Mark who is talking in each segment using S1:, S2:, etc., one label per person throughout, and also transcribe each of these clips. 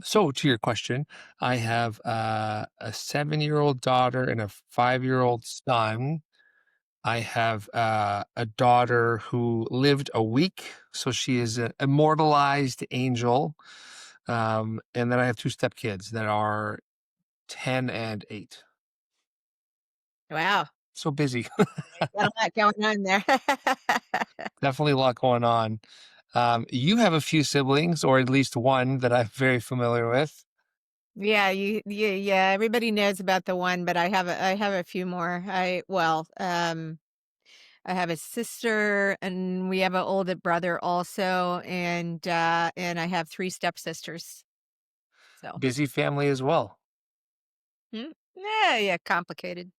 S1: So to your question, I have a 7-year-old daughter and a 5-year-old son. I have a daughter who lived a week, so she is an immortalized angel. And then I have two stepkids that are 10 and 8.
S2: Wow.
S1: So busy.
S2: Got a lot going on there.
S1: Definitely a lot going on. You have a few siblings, or at least one that I'm very familiar with.
S2: Yeah, everybody knows about the one, but I have a few more. I have a sister and we have an older brother also, and I have 3 stepsisters. So,
S1: Busy family as well.
S2: yeah, complicated.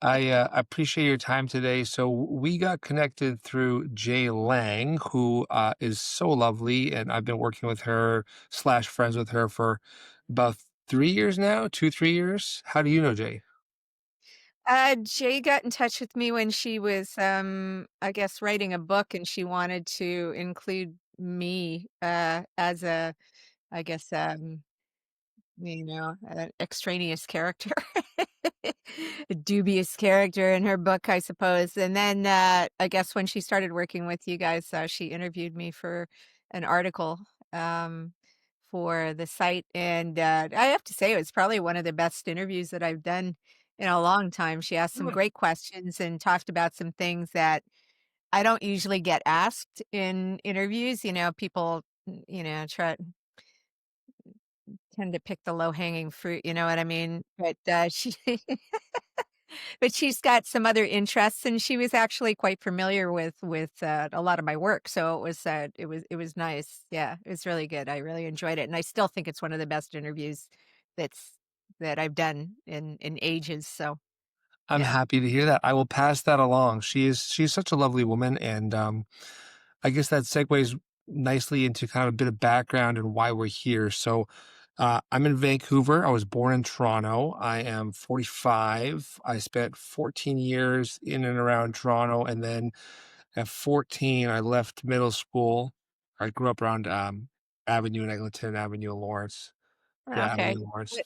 S1: I appreciate your time today. So we got connected through Jay Lang, who is so lovely, and I've been working with her slash friends with her for about 3 years now, 3 years. How do you know Jay?
S2: Jay got in touch with me when she was, I guess, writing a book, and she wanted to include me, as a, I guess, an extraneous character, a dubious character in her book, I suppose. And then, I guess when she started working with you guys, she interviewed me for an article, um, for the site. And I have to say, it was probably one of the best interviews that I've done in a long time. She asked some
S1: Hmm.
S2: great questions and talked about some things that I don't usually get asked in interviews. People, try tend to pick the low-hanging fruit, you know what I mean? But, she but she's got some other interests, and she was actually quite familiar with a lot of my work, so it was nice. Yeah, it was really good. I really enjoyed it, and I still think it's one of the best interviews that's that I've done in ages, so,
S1: I'm
S2: yeah.
S1: happy to hear that. I will pass that along. She's such a lovely woman, and I guess that segues nicely into kind of a bit of background and why we're here. So, I'm in Vancouver. I was born in Toronto. I am 45. I spent 14 years in and around Toronto, and then at 14, I left middle school. I grew up around Avenue in Eglinton, Avenue in Lawrence. Yeah, Avenue
S2: Okay.
S1: in Lawrence.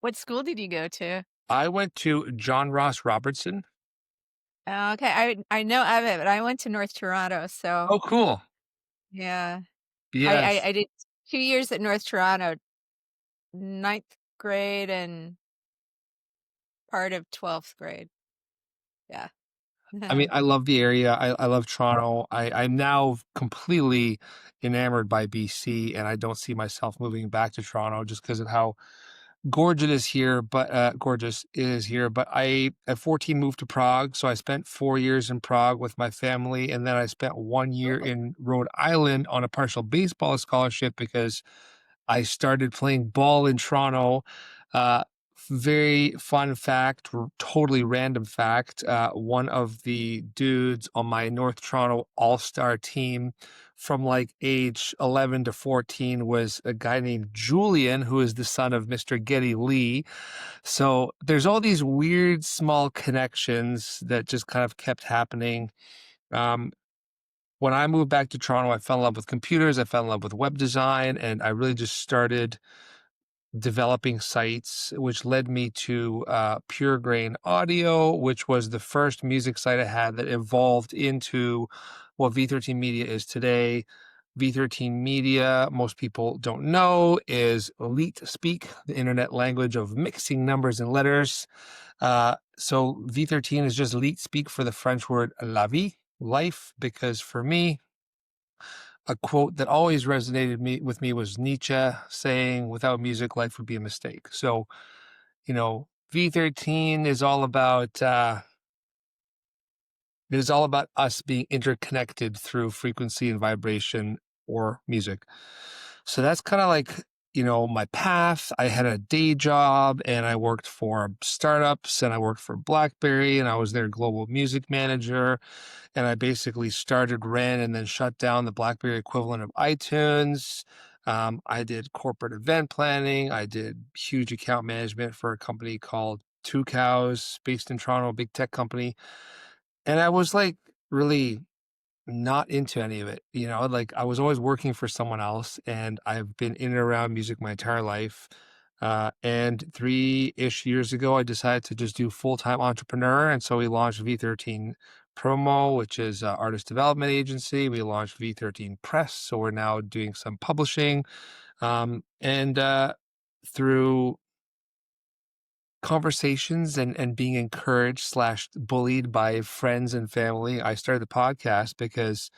S2: What school did you go to?
S1: I went to John Ross Robertson.
S2: Okay, I know of it, but I went to North Toronto, so
S1: Oh, cool.
S2: yeah. I I
S1: Yes.
S2: I did 2 years at North Toronto, ninth grade and part of 12th grade. Yeah.
S1: I mean, I love the area. I love Toronto. I'm now completely enamored by BC, and I don't see myself moving back to Toronto just because of how gorgeous it is here. But I, at 14, moved to Prague, so I spent 4 years in Prague with my family, and then I spent 1 year
S2: Oh,
S1: in Rhode Island on a partial baseball scholarship because I started playing ball in Toronto. Uh, Very fun fact, totally random fact. One of the dudes on my North Toronto All Star team from like age 11 to 14 was a guy named Julian, who is the son of Mr. Geddy Lee. So there's all these weird small connections that just kind of kept happening. Um, when I moved back to Toronto, I fell in love with computers. I fell in love with web design, and I really just started developing sites, which led me to Pure Grain Audio, which was the first music site I had that evolved into what V13 Media is today. V13 Media, most people don't know, is Elite Speak, the internet language of mixing numbers and letters. So V13 is just Elite Speak for the French word la vie, life, because for me, a quote that always resonated with me was Nietzsche saying, "Without music, life would be a mistake." So, V13 is all about it is all about us being interconnected through frequency and vibration or music. So that's kind of like, my path. I had a day job and I worked for startups and I worked for BlackBerry and I was their global music manager. And I basically started, ran, and then shut down the BlackBerry equivalent of iTunes. I did corporate event planning. I did huge account management for a company called Two Cows, based in Toronto, a big tech company. And I was like really not into any of it, like, I was always working for someone else, and I've been in and around music my entire life, and 3-ish years ago, I decided to just do full-time entrepreneur, and so we launched V13 Promo, which is a artist development agency. We launched V13 Press, so we're now doing some publishing, and, through conversations and being encouraged/bullied by friends and family, I started the podcast because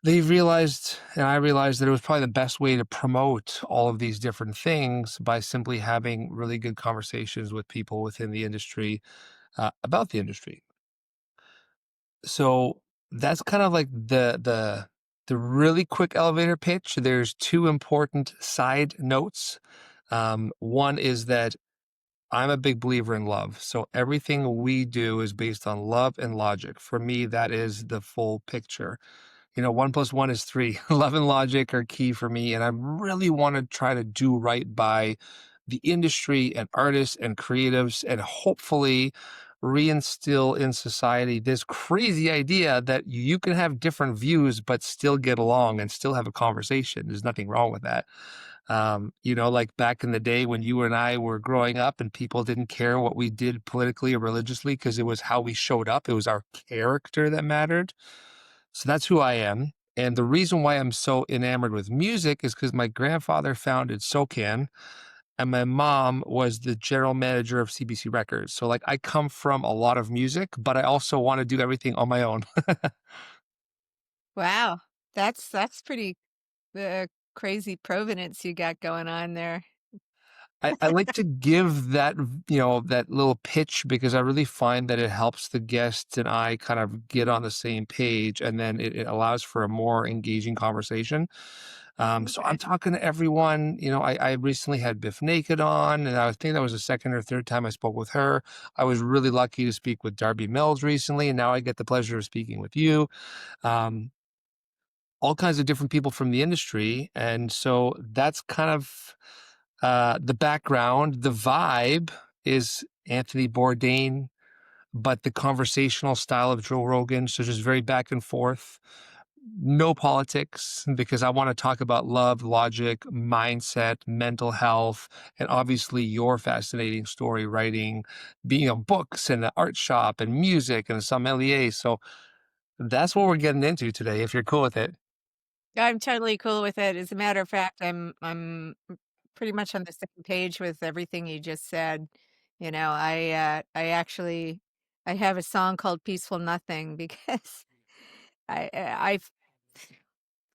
S1: they realized, and I realized, that it was probably the best way to promote all of these different things by simply having really good conversations with people within the industry, about the industry. So that's kind of like the really quick elevator pitch. There's two important side notes. One is that I'm a big believer in love. So everything we do is based on love and logic. For me, that is the full picture. 1 plus 1 is 3. Love and logic are key for me, and I really wanna try to do right by the industry and artists and creatives, and hopefully reinstill in society this crazy idea that you can have different views, but still get along and still have a conversation. There's nothing wrong with that. Like back in the day when you and I were growing up and people didn't care what we did politically or religiously because it was how we showed up. It was our character that mattered. So that's who I am. And the reason why I'm so enamored with music is because my grandfather founded SOCAN and my mom was the general manager of CBC Records. So like I come from a lot of music, but I also want to do everything on my own.
S2: Wow. That's pretty, crazy provenance you got going on there.
S1: I like to give that little pitch because I really find that it helps the guests and I kind of get on the same page, and then it allows for a more engaging conversation. So I'm
S2: Okay.
S1: talking to everyone. I recently had Biff Naked on, and I think that was the second or third time I spoke with her. I was really lucky to speak with Darby Mills recently, and now I get the pleasure of speaking with you. Um, all kinds of different people from the industry. And so that's kind of the background. The vibe is Anthony Bourdain, but the conversational style of Joe Rogan. So just very back and forth. No politics, because I want to talk about love, logic, mindset, mental health, and obviously your fascinating story writing, being on books and the art shop and music and sommelier. So that's what we're getting into today, if you're cool with it.
S2: I'm totally cool with it. As a matter of fact, I'm pretty much on the same page with everything you just said. I actually I have a song called Peaceful Nothing because I've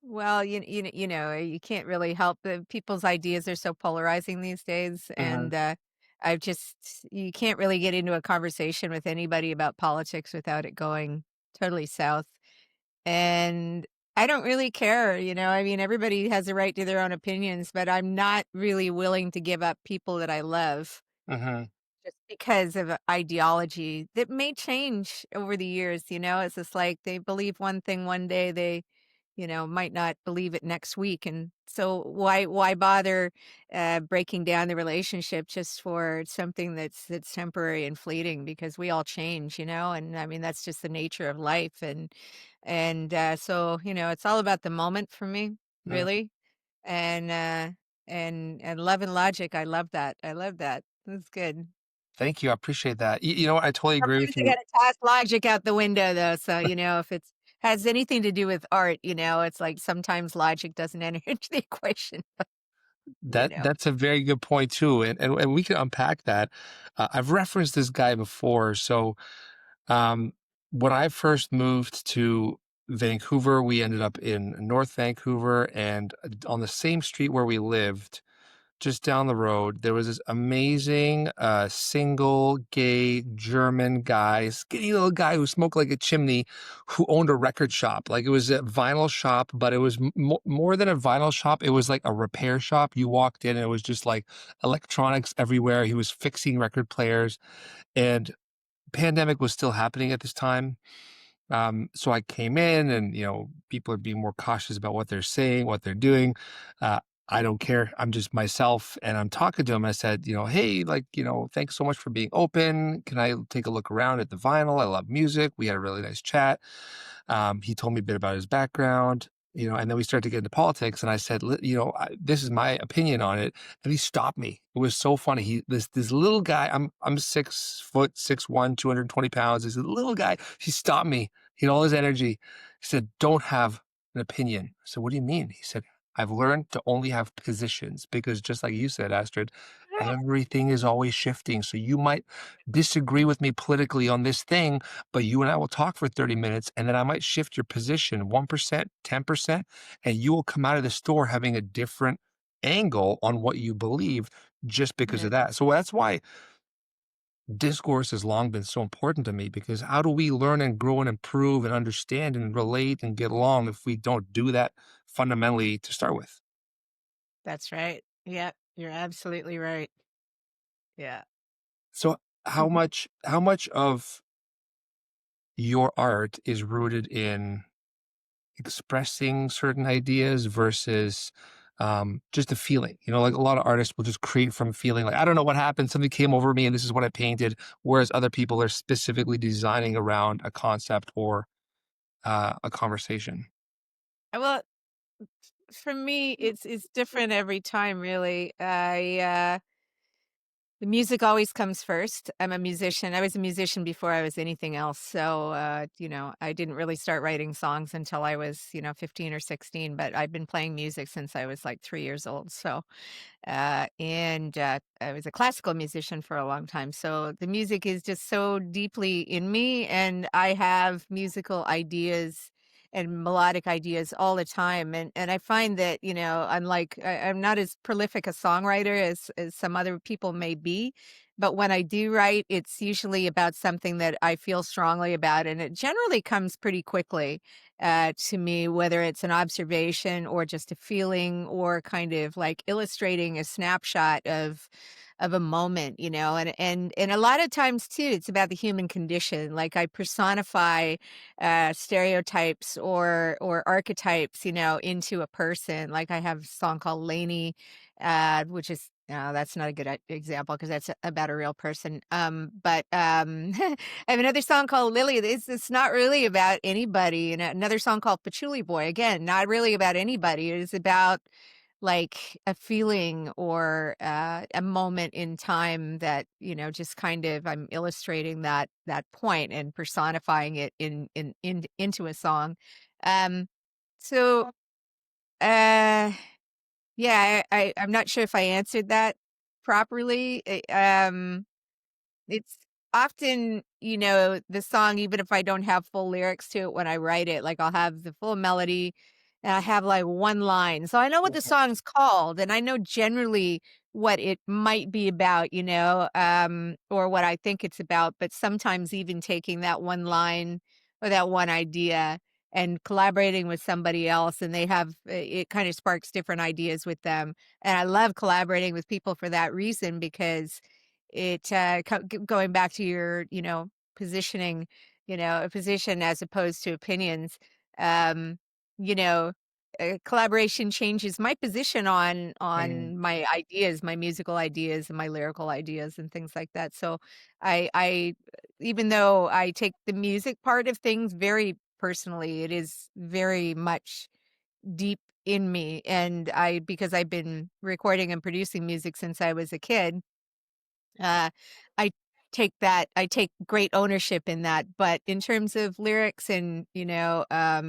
S2: well, you can't really help people's ideas are so polarizing these days,
S1: Mhm,
S2: and I've just you can't really get into a conversation with anybody about politics without it going totally south. And I don't really care, I mean, everybody has a right to their own opinions, but I'm not really willing to give up people that I love
S1: mhm,
S2: just because of a ideology that may change over the years. It's just like they believe one thing one day, they, might not believe it next week. And so why bother breaking down the relationship just for something that's temporary and fleeting because we all change, and I mean that's just the nature of life. And it's all about the moment for me,
S1: mhm.
S2: really. And love and logic, I love that. I love that. That's good.
S1: Thank you, I appreciate that. You know what, I totally agree
S2: Sometimes
S1: with
S2: I
S1: you.
S2: gotta toss logic out the window though, so, if it's has anything to do with art, it's like sometimes logic doesn't enter into the equation, you know?
S1: That's a very good point too, and we can unpack that. I've referenced this guy before. So, um, when I first moved to Vancouver, we ended up in North Vancouver, and on the same street where we lived, just down the road, there was this amazing, single gay German guy, skinny little guy who smoked like a chimney, who owned a record shop. Like, it was a vinyl shop, but it was more than a vinyl shop. It was like a repair shop. You walked in, and it was just like electronics everywhere. He was fixing record players, and pandemic was still happening at this time. So I came in, and, people are being more cautious about what they're saying, what they're doing. Uh, I don't care. I'm just myself. And I'm talking to him. I said, hey, like, thanks so much for being open. Can I take a look around at the vinyl? I love music. We had a really nice chat. He told me a bit about his background, and then we started to get into politics. And I said, this is my opinion on it. And he stopped me. It was so funny. This little guy. I'm 6 foot 6'1", 220 pounds. This little guy. He stopped me. He had all his energy. He said, "Don't have an opinion." I said, "What do you mean?" He said, "I've learned to only have positions because just like you said, Astrid, everything is always shifting. So you might disagree with me politically on this thing, but you and I will talk for 30 minutes and then I might shift your position 1%, 10%, and you will come out of the store having a different angle on what you believe just because
S2: Yeah,
S1: of that." So that's why discourse has long been so important to me because how do we learn and grow and improve and understand and relate and get along if we don't do that fundamentally to start with?
S2: that's right. Yeah, you're absolutely right. Yeah.
S1: So how much of your art is rooted in expressing certain ideas versus just a feeling? Like a lot of artists will just create from feeling like, I don't know what happened. Something came over me and this is what I painted. Whereas other people are specifically designing around a concept or a conversation.
S2: Well, for me, it's different every time, really. The music always comes first. I'm a musician. I was a musician before I was anything else. So, I didn't really start writing songs until I was, 15 or 16, but I've been playing music since I was like 3 years old. So, and I was a classical musician for a long time. So the music is just so deeply in me, and I have musical ideas and melodic ideas all the time. And I find that I'm not as prolific a songwriter as some other people may be, but when I do write, it's usually about something that I feel strongly about, and it generally comes pretty quickly to me, whether it's an observation or just a feeling or kind of like illustrating a snapshot of a moment, and a lot of times too, it's about the human condition. Like I personify stereotypes or archetypes, into a person. Like I have a song called Lainey, which is that's not a good example because that's about a real person. But I have another song called Lily. It's not really about anybody, and another song called Patchouli Boy. Again, not really about anybody. It is about like a feeling or a moment in time that just kind of I'm illustrating that point and personifying it into a song. Um, so uh, yeah, I'm not sure if I answered that properly. It's often, the song, even if I don't have full lyrics to it when I write it, like I'll have the full melody and I have like one line. So I know what the song's called and I know generally what it might be about, or what I think it's about. But sometimes even taking that one line or that one idea and collaborating with somebody else and they have it kind of sparks different ideas with them. And I love collaborating with people for that reason because going back to your, positioning, a position as opposed to opinions, um, you know, collaboration changes my position on my ideas, my musical ideas and my lyrical ideas and things like that. So I even though I take the music part of things very personally, it is very much deep in me. And because I've been recording and producing music since I was a kid, uh, I I take great ownership in that, but in terms of lyrics and,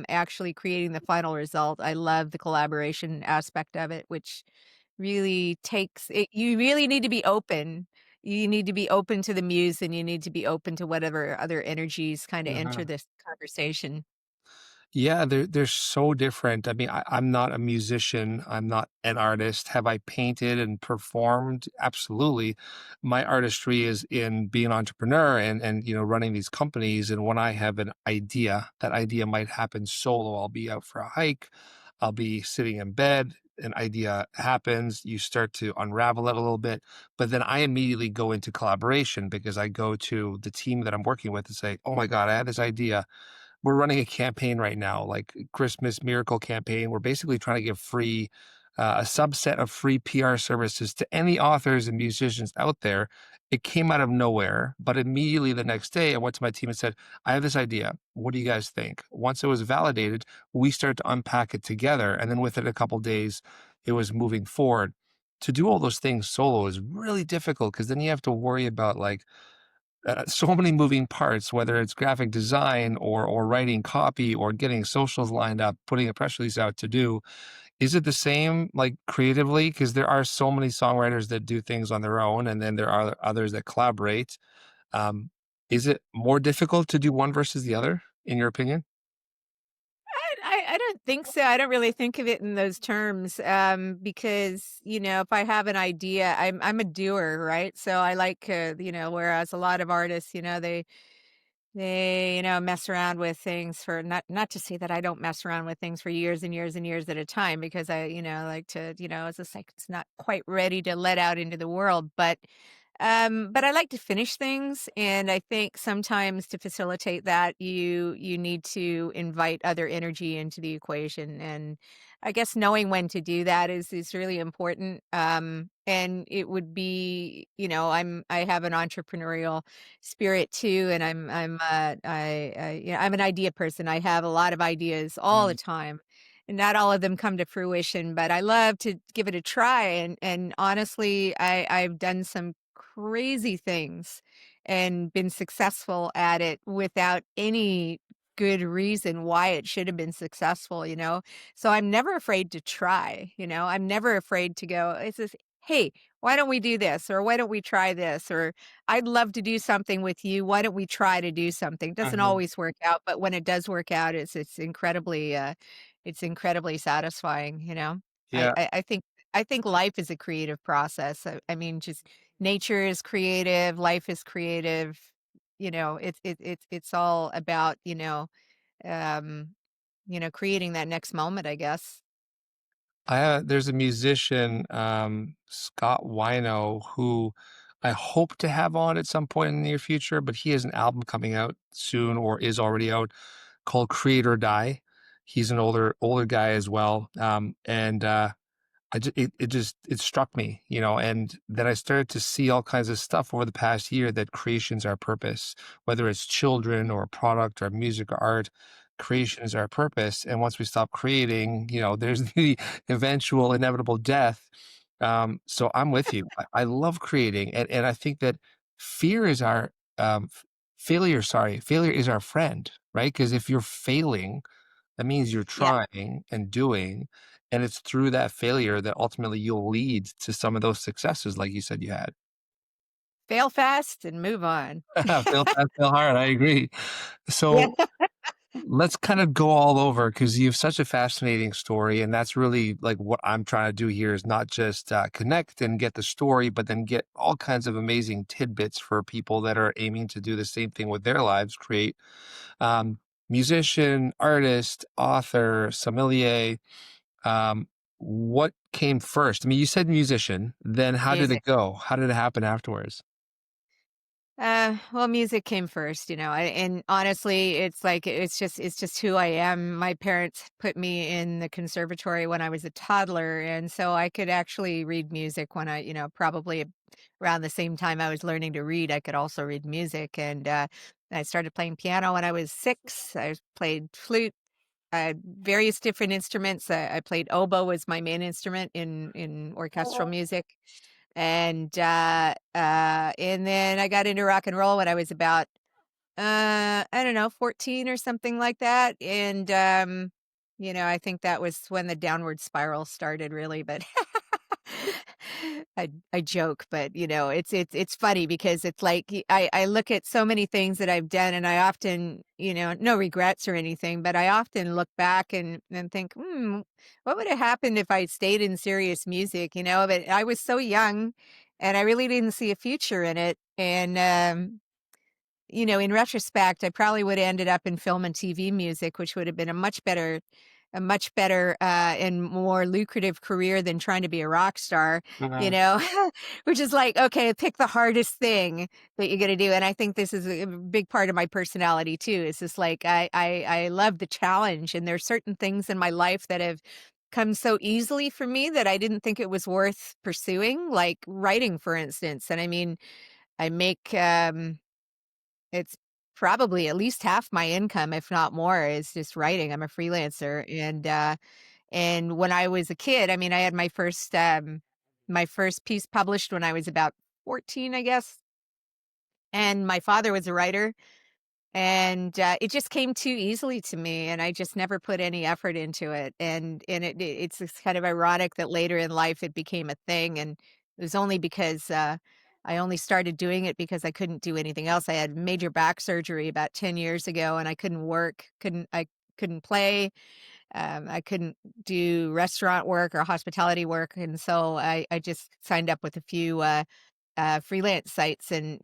S2: actually creating the final result, I love the collaboration aspect of it, which really takes it you really need to be open. You need to be open to the muse, and you need to be open to whatever other energies kinda enter
S1: Uh-huh.
S2: this conversation.
S1: Yeah, they're so different. I mean, I'm not a musician. I'm not an artist. Have I painted and performed? Absolutely. My artistry is in being an entrepreneur and running these companies. And when I have an idea, that idea might happen solo. I'll be out for a hike. I'll be sitting in bed. An idea happens. You start to unravel it a little bit, but then I immediately go into collaboration because I go to the team that I'm working with and say, "Oh my God, I had this idea. We're running a campaign right now, like Christmas miracle campaign. We're basically trying to give free a subset of free PR services to any authors and musicians out there. It came out of nowhere, but immediately the next day, I went to my team and said, I have this idea. What do you guys think? Once it was validated, we started to unpack it together. And then within a couple days, it was moving forward. To do all those things solo is really difficult because then you have to worry about like so many moving parts, whether it's graphic design or writing copy or getting socials lined up, putting a press release out to do. Is it the same like creatively? Because there are so many songwriters that do things on their own, and then there are others that collaborate. Um, is it more difficult to do one versus the other, in your opinion?
S2: I don't think so. I don't really think of it in those terms, because, if I have an idea, I'm a doer, right? So I like, whereas a lot of artists, they, mess around with things for not to say that I don't mess around with things for years and years and years at a time because I, like to, it's just like it's not quite ready to let out into the world, but I like to finish things, and I think sometimes to facilitate that, you need to invite other energy into the equation, and I guess knowing when to do that is really important. And it would be, I have an entrepreneurial spirit too, and I'm an idea person. I have a lot of ideas all the
S1: Mm,
S2: time. And not all of them come to fruition, but I love to give it a try. And honestly, I've done some crazy things and been successful at it without any good reason why it should have been successful. So I'm never afraid to try. I'm never afraid to go, it's just, hey, why don't we do this? Or why don't we try this? Or I'd love to do something with you. Why don't we try to do something? It doesn't
S1: mhm.
S2: always work out, but when it does work out, it's incredibly satisfying. I,
S1: Yeah,
S2: I, I think I think life is a creative process. I mean, just nature is creative, life is creative. It's all about, um, creating that next moment, I guess.
S1: there's a musician, Scott Wino, who I hope to have on at some point in the near future, but he has an album coming out soon or is already out called Create or Die. He's an older guy as well, and it struck me, and then I started to see all kinds of stuff over the past year that creation's our purpose, whether it's children or a product or music or art. Creation is our purpose, and once we stop creating, there's the eventual inevitable death. So I'm with you. I love creating, and I think that fear is our failure. Sorry, failure is our friend, right? Because if you're failing, that means you're
S2: Yeah.
S1: trying and doing, and it's through that failure that ultimately you'll lead to some of those successes like you said you had.
S2: Fail fast and move on.
S1: Fail fast, fail hard, I agree.
S2: Yeah.
S1: So, let's kind of go all over because you have such a fascinating story, and that's really, like, what I'm trying to do here is not just, connect and get the story, but then get all kinds of amazing tidbits for people that are aiming to do the same thing with their lives, create. Um, Musician, artist, author, sommelier. What came first? I mean, you said musician, then how did
S2: Music.
S1: it go? How did it happen afterwards?
S2: Well, music came first, and honestly, it's just who I am. My parents put me in the conservatory when I was a toddler, and so I could actually read music when probably around the same time I was learning to read, I could also read music, and I started playing piano when I was 6. I played flute, various different instruments. I played oboe as my main instrument in orchestral music. And then I got into rock and roll when I was about, I don't know, 14 or something like that, and, I think that was when the downward spiral started really, but I joke, but, it's funny because it's like I look at so many things that I've done, and I often, no regrets or anything, but I often look back and think, what would have happened if I stayed in serious music?" But I was so young, and I really didn't see a future in it, and, in retrospect, I probably would have ended up in film and TV music, which would have been a much better, and more lucrative career than trying to be a rock star, you
S1: Mhm.
S2: know? Which is like, okay, pick the hardest thing that you're gonna do, and I think this is a big part of my personality too. It's just like I love the challenge, and there's certain things in my life that have come so easily for me that I didn't think it was worth pursuing, like writing, for instance. And I mean, I make, it's probably at least half my income, if not more, is just writing. I'm a freelancer, and when I was a kid, I mean, I had my first piece published when I was about 14, I guess, and my father was a writer, and, it just came too easily to me, and I just never put any effort into it, and it's just kind of ironic that later in life it became a thing, and it was only because, I only started doing it because I couldn't do anything else. I had major back surgery about 10 years ago, and I couldn't work, I couldn't play, I couldn't do restaurant work or hospitality work, and so I just signed up with a few, freelance sites, and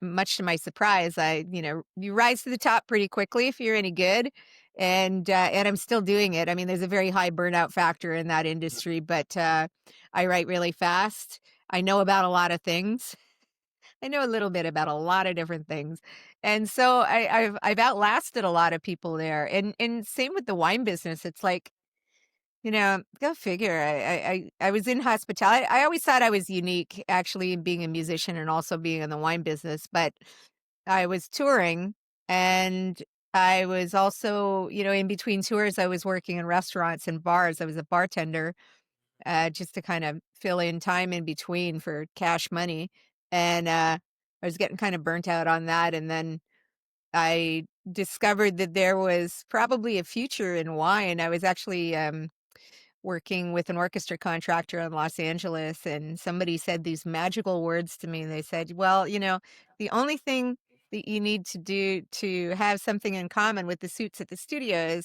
S2: much to my surprise, you rise to the top pretty quickly if you're any good, and I'm still doing it. I mean, there's a very high burnout factor in that industry, but I write really fast. I know about a lot of things. I know a little bit about a lot of different things, and so I've outlasted a lot of people there, and same with the wine business. It's like, go figure. I was in hospitality. I always thought I was unique, actually, in being a musician and also being in the wine business. But I was touring, and I was also, in between tours, I was working in restaurants and bars. I was a bartender, just to kind of fill in time in between for cash money. And I was getting kind of burnt out on that. And then I discovered that there was probably a future in wine. I was actually working with an orchestra contractor in Los Angeles, and somebody said these magical words to me. They said, "Well, the only thing that you need to do to have something in common with the suits at the studio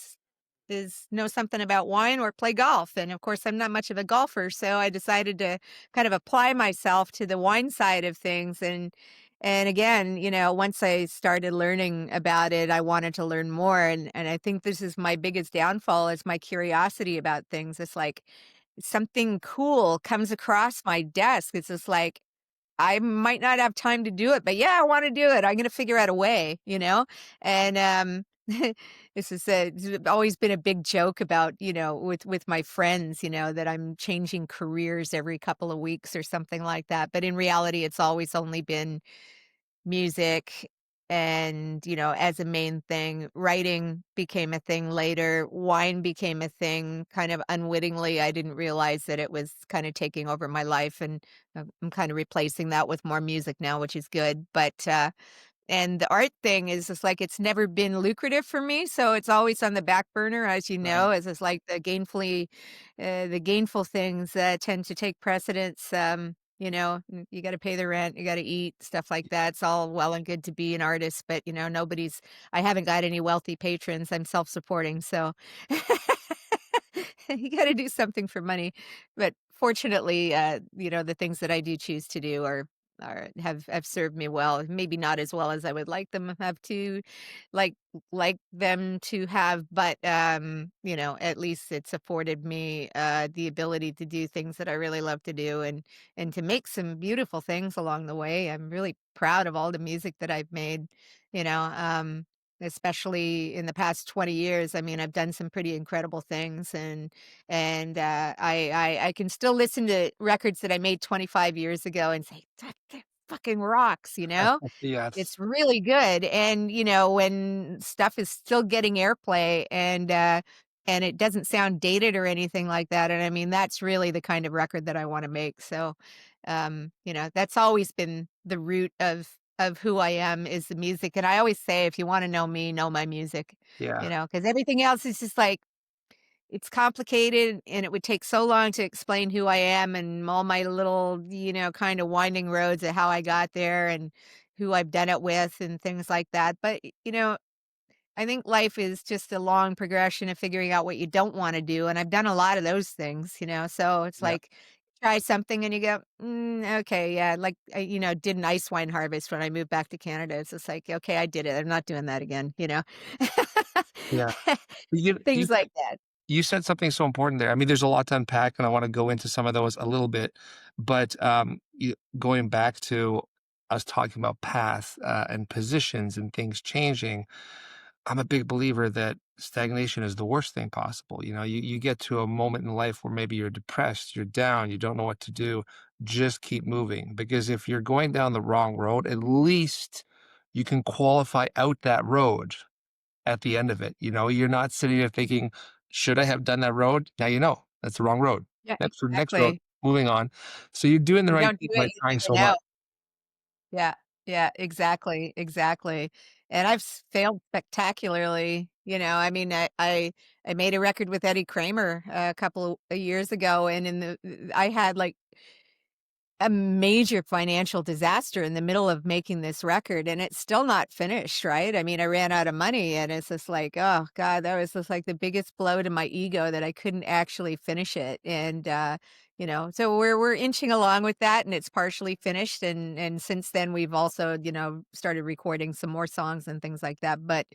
S2: is know something about wine or play golf." And of course, I'm not much of a golfer, so I decided to kind of apply myself to the wine side of things. And again, once I started learning about it, I wanted to learn more. And I think this is my biggest downfall, is my curiosity about things. It's like something cool comes across my desk. It's just like, I might not have time to do it, but yeah, I want to do it. I'm going to figure out a way. And it's always been a big joke about, with my friends, that I'm changing careers every couple of weeks or something like that. But in reality, it's always only been music, and as a main thing. Writing became a thing later. Wine became a thing kind of unwittingly. I didn't realize that it was kind of taking over my life, and I'm kind of replacing that with more music now, which is good. But and the art thing is just like, it's never been lucrative for me, so it's always on the back burner, as you
S1: Right.
S2: know, as it's like the gainful things tend to take precedence. You got to pay the rent, you got to eat, stuff like that. It's all well and good to be an artist, but I haven't got any wealthy patrons. I'm self-supporting, so you got to do something for money. But fortunately, the things that I do choose to do have served me well. Maybe not as well as I would like them have to, like like them to have, but at least it's afforded me the ability to do things that I really love to do, and to make some beautiful things along the way. I'm really proud of all the music that I've made, you know. Especially in the past 20 years. I mean, I've done some pretty incredible things, and I can still listen to records that I made 25 years ago and say, "That fucking rocks."
S1: Yes.
S2: It's really good, and, when stuff is still getting airplay, and it doesn't sound dated or anything like that, and I mean, that's really the kind of record that I wanna make. So, that's always been the root of who I am, is the music. And I always say, if you wanna know me, know my music,
S1: Yeah.
S2: because everything else is just like, it's complicated, and it would take so long to explain who I am and all my little, kind of winding roads of how I got there and who I've done it with and things like that. But, I think life is just a long progression of figuring out what you don't want to do. And I've done a lot of those things. So it's
S1: Yeah.
S2: like, try something and you go, okay, yeah. Like, did an ice wine harvest when I moved back to Canada. It's just like, okay, I did it. I'm not doing that again.
S1: Yeah. You
S2: Things like that.
S1: you said something so important there. I mean, there's a lot to unpack, and I want to go into some of those a little bit. But going back to us talking about path and positions and things changing, I'm a big believer that stagnation is the worst thing possible. You get to a moment in life where maybe you're depressed, you're down, you don't know what to do. Just keep moving, because if you're going down the wrong road, at least you can qualify out that road at the end of it. You're not sitting there thinking, should I have done that road? Now you know that's the wrong road.
S2: Yeah,
S1: Next road,
S2: exactly.
S1: moving on. So you're doing the
S2: You
S1: right
S2: don't do
S1: thing
S2: it,
S1: by
S2: you
S1: trying
S2: leave
S1: so
S2: it
S1: much.
S2: out. Yeah, yeah, exactly, exactly. And I've failed spectacularly. I mean, I made a record with Eddie Kramer a couple of years ago, and I had like a major financial disaster in the middle of making this record, and it's still not finished, right? I mean, I ran out of money, and it's just like, oh God, that was just like the biggest blow to my ego that I couldn't actually finish it. And so we're inching along with that, and it's partially finished. And since then, we've also started recording some more songs and things like that. But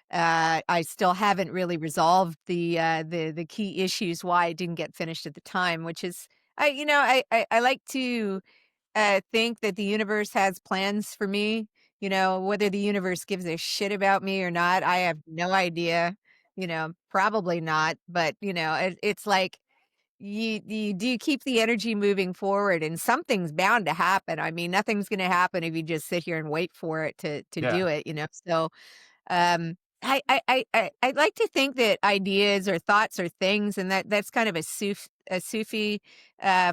S2: I still haven't really resolved the key issues why it didn't get finished at the time, which is I like to think that the universe has plans for me. Whether the universe gives a shit about me or not, I have no idea. Probably not. But it's like you do keep the energy moving forward, and something's bound to happen. I mean, nothing's going to happen if you just sit here and wait for it to
S1: Yeah.
S2: do it. So I like to think that ideas or thoughts are things, and that's kind of a Sufi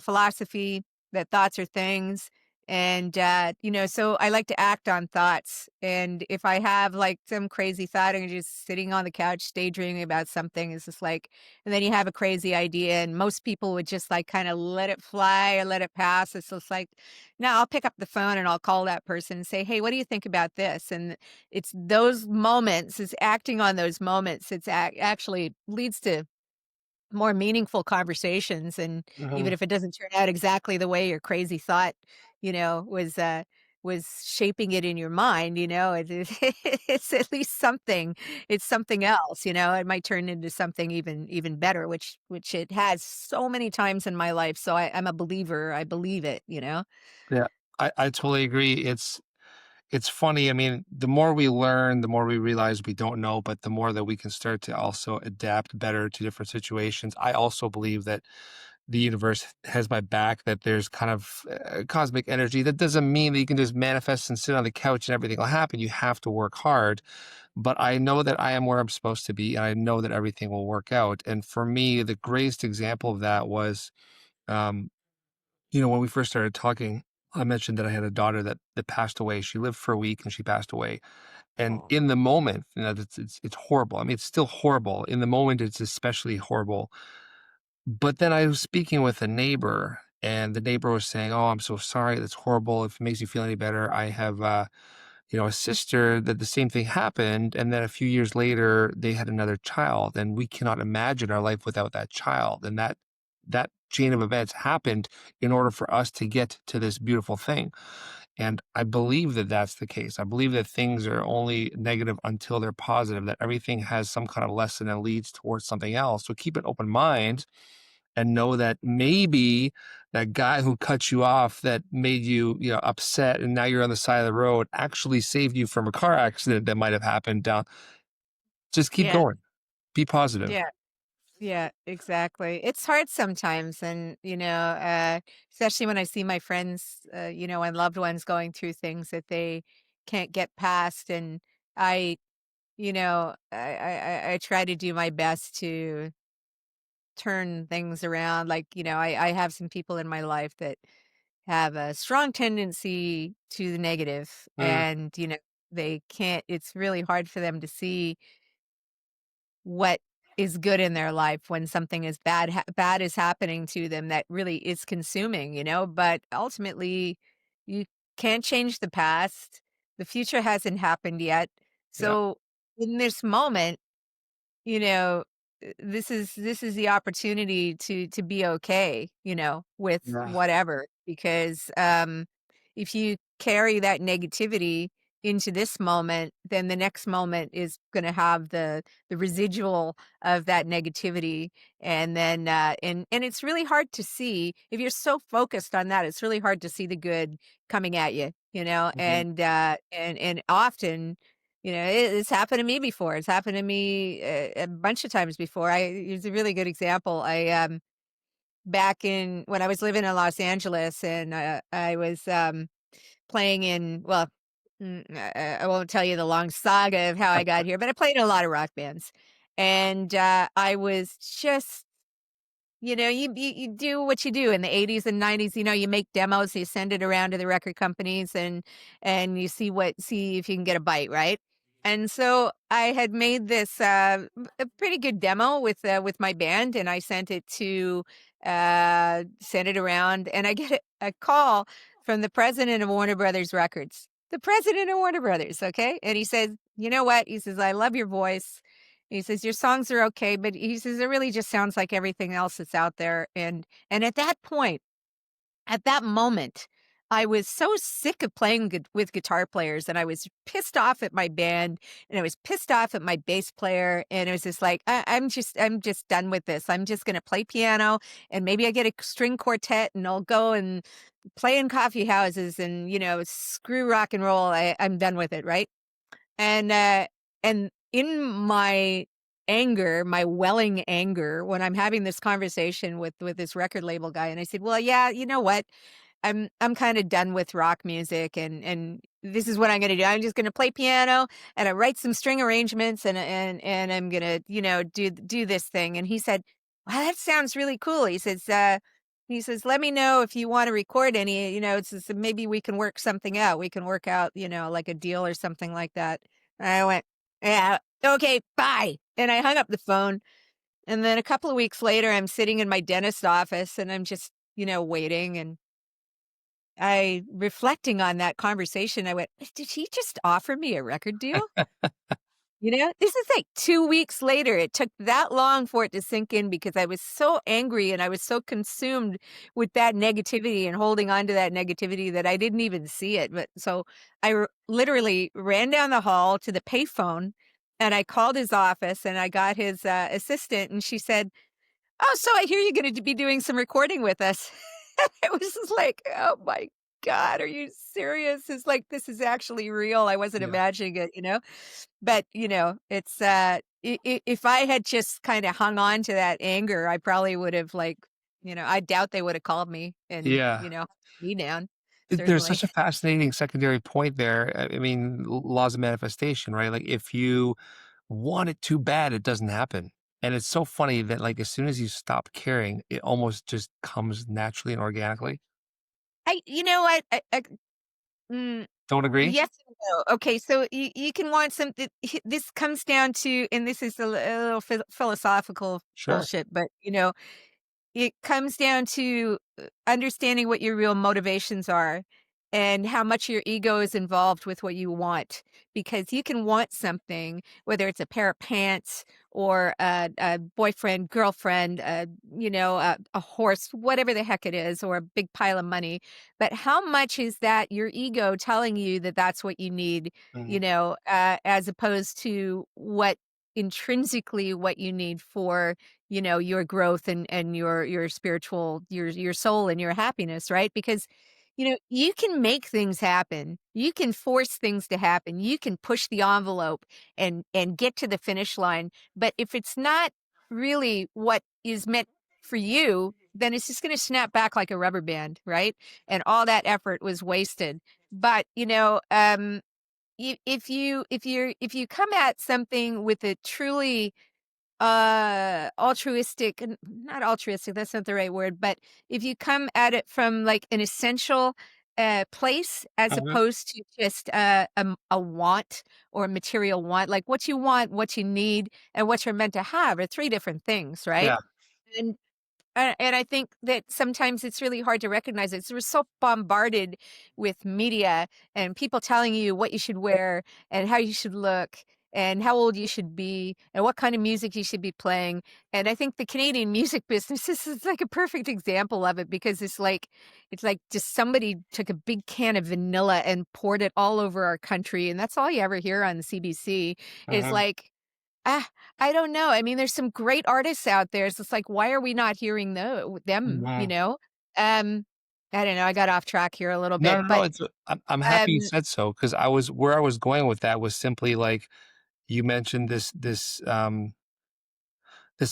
S2: philosophy, that thoughts are things. And so I like to act on thoughts. And if I have like some crazy thought and I'm just sitting on the couch daydreaming about something, it's just like, and then you have a crazy idea, and most people would just like kind of let it fly or let it pass. It's just like, no, I'll pick up the phone and I'll call that person and say, hey, what do you think about this? And it's those moments, it's acting on those moments, actually leads to more meaningful conversations. And even
S1: Mhm.
S2: if it doesn't turn out exactly the way your crazy thought, was shaping it in your mind, it's at least something. It's something else. It might turn into something even better, which it has so many times in my life. So I'm a believer. I believe it.
S1: Yeah, I totally agree. It's funny. I mean, the more we learn, the more we realize we don't know, but the more that we can start to also adapt better to different situations. I also believe that the universe has my back, that there's kind of cosmic energy. That doesn't mean that you can just manifest and sit on the couch and everything will happen. You have to work hard. But I know that I am where I'm supposed to be, and I know that everything will work out. And for me, the greatest example of that was, um, when we first started talking, I mentioned that I had a daughter that passed away. She lived for a week and she passed away. And in the moment, it's horrible. I mean, it's still horrible. In the moment, it's especially horrible. But then I was speaking with a neighbor, and the neighbor was saying, "Oh, I'm so sorry. That's horrible. If it makes you feel any better, I have a sister that the same thing happened, and then a few years later they had another child, and we cannot imagine our life without that child. And that chain of events happened in order for us to get to this beautiful thing." And I believe that that's the case. I believe that things are only negative until they're positive, that everything has some kind of lesson that leads towards something else. So keep an open mind and know that maybe that guy who cut you off, that made you, upset, and now you're on the side of the road, actually saved you from a car accident that might have happened down. Just keep
S2: Yeah.
S1: going. Be positive.
S2: Yeah. Yeah, exactly. It's hard sometimes, and especially when I see my friends, and loved ones going through things that they can't get past, and I, I try to do my best to turn things around. Like, I have some people in my life that have a strong tendency to the negative,
S1: Mm,
S2: and they can't. It's really hard for them to see what is good in their life when something is bad is happening to them that really is consuming, but ultimately you can't change the past. The future hasn't happened yet.
S1: yeah,
S2: So in this moment, you know, this is the opportunity to be okay, with
S1: yeah,
S2: whatever, because if you carry that negativity into this moment, then the next moment is going to have the residual of that negativity. And then and it's really hard to see if you're so focused on that. It's really hard to see the good coming at you,
S1: mhm,
S2: and often It's happened to me before. It's happened to me a bunch of times before. I It's a really good example. Back in when I was living in Los Angeles, and I was playing in, well, I won't tell you the long saga of how I got here, but I played in a lot of rock bands, and I was just, you do what you do in the '80s and '90s. You make demos, you send it around to the record companies, and you see if you can get a bite, right? And so I had made this a pretty good demo with my band, and I sent it around, and I get a call from the president of Warner Brothers Records. The president of Warner Brothers, okay? And he says, "You know what?" He says, "I love your voice." He says, "Your songs are okay, but," he says, "it really just sounds like everything else that's out there." And at that point, at that moment, I was so sick of playing with guitar players, and I was pissed off at my band, and I was pissed off at my bass player, and it was just like, I'm just done with this. I'm just gonna play piano, and maybe I get a string quartet, and I'll go and play in coffee houses, and screw rock and roll. I'm done with it, right?" And in my anger, my welling anger, when I'm having this conversation with this record label guy, and I said, "Well, yeah, you know what? I'm kinda done with rock music, and this is what I'm gonna do. I'm just gonna play piano, and I write some string arrangements, and I'm gonna, do this thing." And he said, "Wow, that sounds really cool." He says, "Let me know if you wanna record any, it's just maybe we can work something out. We can work out, like a deal or something like that." And I went, "Yeah, okay, bye." And I hung up the phone, and then a couple of weeks later, I'm sitting in my dentist's office, and I'm just, waiting, and I reflecting on that conversation, I went, "Did he just offer me a record deal?" This is like 2 weeks later. It took that long for it to sink in because I was so angry and I was so consumed with that negativity and holding on to that negativity that I didn't even see it. But so literally ran down the hall to the payphone, and I called his office, and I got his assistant, and she said, "Oh, so I hear you're gonna be doing some recording with us." It was just like, "Oh my god, are you serious?" It's like, this is actually real. I wasn't
S1: Yeah.
S2: imagining it, you know? But, it's, I if I had just kinda hung on to that anger, I probably would have, like, I doubt they would have called me and,
S1: Yeah.
S2: me down,
S1: There's
S2: certainly.
S1: such a fascinating secondary point there. I mean, laws of manifestation, right? Like if you want it too bad, it doesn't happen. And it's so funny that like as soon as you stop caring, it almost just comes naturally and organically.
S2: I You know what? Mm,
S1: Don't agree?
S2: yes and no. Okay, so you can want something. This comes down to, and this is a little philosophical
S1: Sure.
S2: bullshit, but, it comes down to, understanding what your real motivations are and how much your ego is involved with what you want. Because you can want something, whether it's a pair of pants or a boyfriend, girlfriend, a horse, whatever the heck it is, or a big pile of money. But how much is that your ego telling you that that's what you need,
S1: Mhm.
S2: as opposed to intrinsically what you need for, your growth and your spiritual, your soul and your happiness, right? Because, you can make things happen. You can force things to happen. You can push the envelope and get to the finish line. But if it's not really what is meant for you, then it's just going to snap back like a rubber band, right? And all that effort was wasted. But, if you come at something with a truly altruistic, not altruistic, that's not the right word, but if you come at it from like an essential place, as
S1: Mhm.
S2: opposed to just a want or a material want, like what you want, what you need, and what you're meant to have are three different things, right?
S1: Yeah.
S2: And I think that sometimes it's really hard to recognize it. So we're so bombarded with media and people telling you what you should wear and how you should look and how old you should be and what kind of music you should be playing. And I think the Canadian music business is like a perfect example of it, because it's like just somebody took a big can of vanilla and poured it all over our country, and that's all you ever hear on the CBC is
S1: Mhm.
S2: like, Ah, I don't know. I mean, there's some great artists out there. It's just like, why are we not hearing them, you
S1: Mhm.
S2: know? Um, I don't know, I got off track here a little
S1: No,
S2: bit,
S1: no, no,
S2: but,
S1: it's I'm happy you
S2: um
S1: said so, because I was where I was going with that was simply like, you mentioned this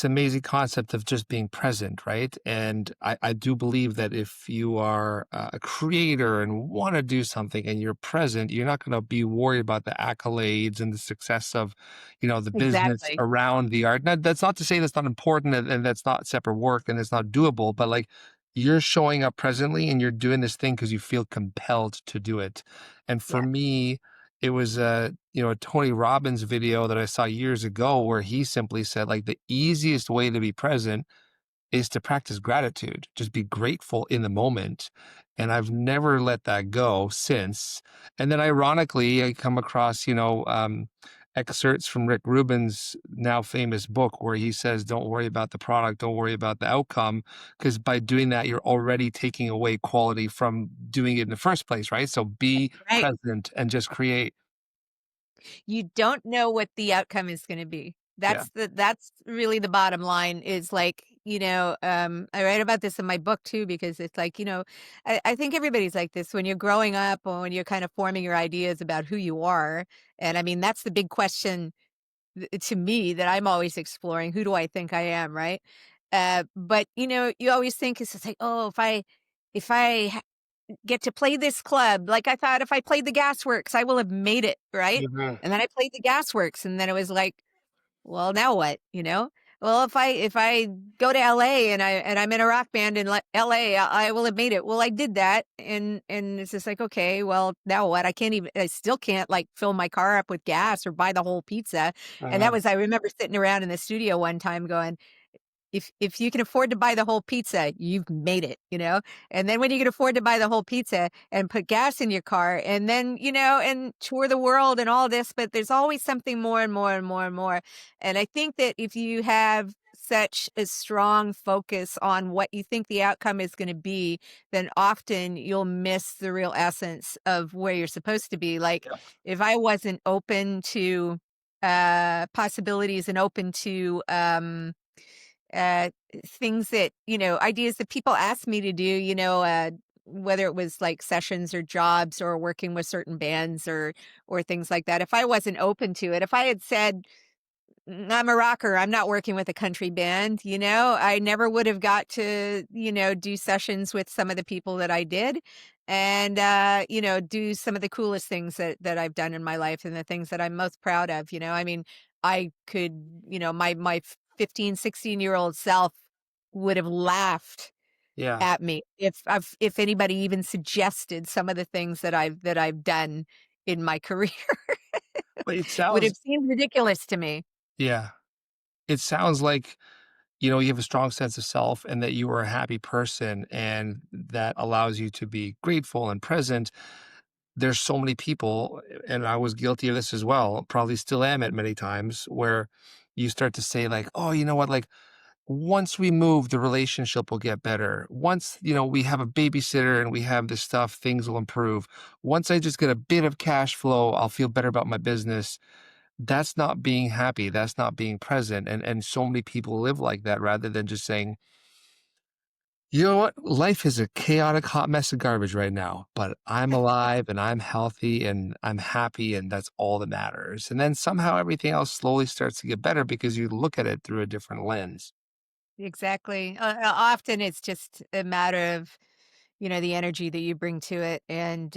S1: amazing concept of just being present, right? And I do believe that if you are a creator and want to do something and you're present, you're not going to be worried about the accolades and the success of, the business
S2: exactly.
S1: around the art. Now, that's not to say that's not important and that's not separate work and it's not doable, but like you're showing up presently and you're doing this thing because you feel compelled to do it. And for
S2: Yeah.
S1: me, it was a Tony Robbins video that I saw years ago where he simply said like the easiest way to be present is to practice gratitude. Just be grateful in the moment. And I've never let that go since. And then ironically, I come across, excerpts from Rick Rubin's now famous book where he says, don't worry about the product, don't worry about the outcome. Because by doing that, you're already taking away quality from doing it in the first place, right? So be
S2: Right.
S1: present and just create.
S2: You don't know what the outcome is gonna be.
S1: Yeah.
S2: That's really the bottom line is like, I write about this in my book too because it's like, I think everybody's like this when you're growing up or when you're kind of forming your ideas about who you are, and I mean, that's the big question to me that I'm always exploring, who do I think I am, right? But, you always think it's just like, "Oh, if I get to play this club. Like, I thought if I played the Gasworks, I will have made it, right?
S1: Mhm.
S2: And then I played the Gasworks, and then it was like, well, now what, you know? Well, if I go to LA and I'm in a rock band in LA, I will have made it. Well, I did that, and it's just like, okay, well, now what? I still can't like fill my car up with gas or buy the whole pizza. And that
S1: Mhm.
S2: was I remember sitting around in the studio one time going, if you can afford to buy the whole pizza, you've made it, you know? And then when you can afford to buy the whole pizza and put gas in your car and then, and tour the world and all this, but there's always something more and more and more and more. And I think that if you have such a strong focus on what you think the outcome is going to be, then often you'll miss the real essence of where you're supposed to be. Like
S1: Yep.
S2: if I wasn't open to possibilities and open to uh, things that, ideas that people ask me to do, whether it was like sessions or jobs or working with certain bands or things like that. If I wasn't open to it, if I had said, I'm a rocker. I'm not working with a country band, I never would have got to, do sessions with some of the people that I did and do some of the coolest things that I've done in my life and the things that I'm most proud of, I mean, I could, my 15, 16-year-old self would have laughed
S1: Yeah.
S2: at me if anybody even suggested some of the things that I've done in my career
S1: But it
S2: would
S1: sounds
S2: have seemed ridiculous to me.
S1: yeah. It sounds like, you have a strong sense of self and that you are a happy person and that allows you to be grateful and present. There's so many people, and I was guilty of this as well, probably still am at many times, where you start to say, like, oh, you know what, like once we move, the relationship will get better. Once, we have a babysitter and we have this stuff, things will improve. Once I just get a bit of cash flow, I'll feel better about my business. That's not being happy. That's not being present. And so many people live like that rather than just saying, you know what? Life is a chaotic hot mess of garbage right now, but I'm alive and I'm healthy and I'm happy and that's all that matters. And then somehow everything else slowly starts to get better because you look at it through a different lens.
S2: Exactly. Often it's just a matter of, the energy that you bring to it and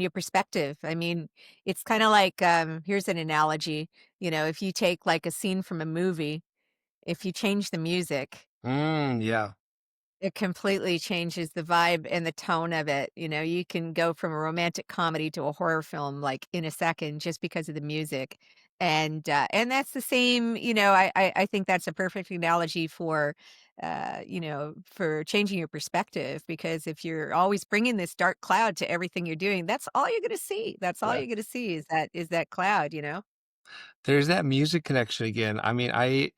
S2: your perspective. I mean, it's kind of like here's an analogy, if you take like a scene from a movie, if you change the music,
S1: Yeah.
S2: it completely changes the vibe and the tone of it. You can go from a romantic comedy to a horror film like in a second just because of the music. And that's the same, I think that's a perfect analogy for changing your perspective because if you're always bringing this dark cloud to everything you're doing, that's all you're going to see. That's all
S1: Yeah.
S2: you're going to see is that cloud.
S1: There's that music connection again. I mean, I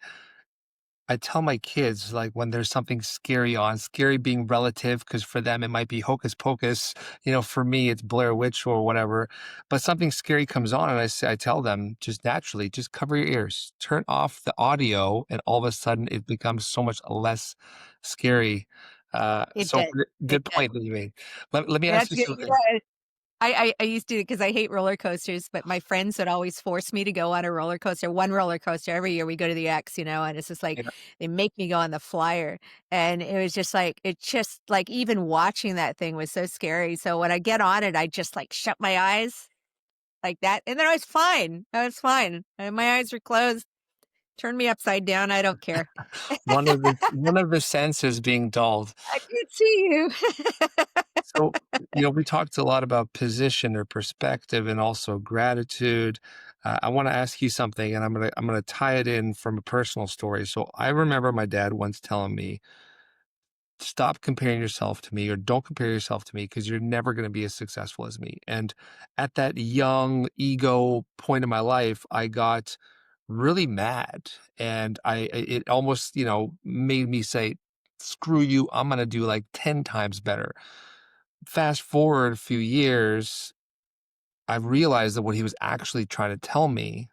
S1: tell my kids, like, when there's something scary on, scary being relative, because for them it might be Hocus Pocus, for me it's Blair Witch or whatever. But something scary comes on, and I tell them just naturally, just cover your ears, turn off the audio, and all of a sudden it becomes so much less scary.
S2: It
S1: So
S2: did. It
S1: good
S2: did.
S1: point that you made. Let me ask
S2: That's
S1: you
S2: good.
S1: something.
S2: I used to because I hate roller coasters, but my friends would always force me to go on a roller coaster, one roller coaster every year. We go to the X, and it's just like
S1: Yeah.
S2: they make me go on the flyer, and it was just like even watching that thing was so scary. So when I get on it, I just like shut my eyes like that, and then I was fine. I was fine. My eyes were closed. Turn me upside down. I don't care.
S1: One of the senses being dulled.
S2: I can see you.
S1: So, we talked a lot about position or perspective and also gratitude. I want to ask you something, and I'm gonna tie it in from a personal story. So, I remember my dad once telling me, "Stop comparing yourself to me, or don't compare yourself to me, because you're never going to be as successful as me." And at that young ego point in my life, I got really mad, and it almost made me say, "Screw you! I'm gonna do like 10 times better." Fast forward a few years, I've realized that what he was actually trying to tell me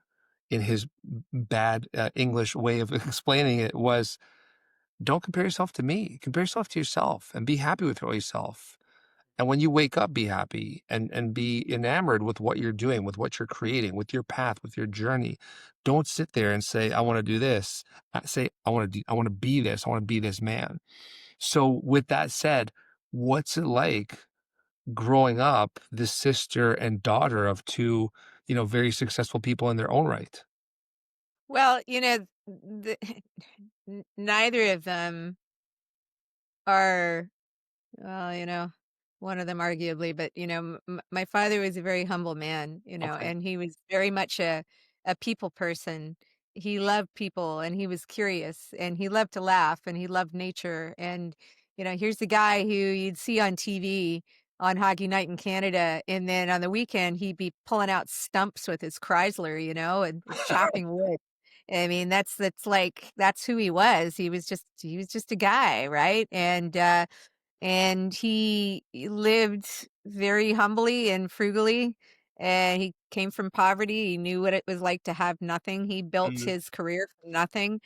S1: in his bad English way of explaining it was, don't compare yourself to me. Compare yourself to yourself and be happy with yourself. And when you wake up, be happy and be enamored with what you're doing, with what you're creating, with your path, with your journey. Don't sit there and say, I want to do this. Say, I want to be this. I want to be this man. So with that said, what's it like growing up the sister and daughter of two, very successful people in their own right?
S2: Well, neither of them are. Well, one of them arguably, but my father was a very humble man,
S1: Okay.
S2: and he was very much a people person. He loved people and he was curious and he loved to laugh and he loved nature. And here's the guy who you'd see on TV on Hockey Night in Canada, and then on the weekend he'd be pulling out stumps with his Chrysler, and chopping wood. I mean, that's who he was. He was just a guy, right? And he lived very humbly and frugally, and he came from poverty. He knew what it was like to have nothing. He built
S1: Mhm.
S2: his career from nothing.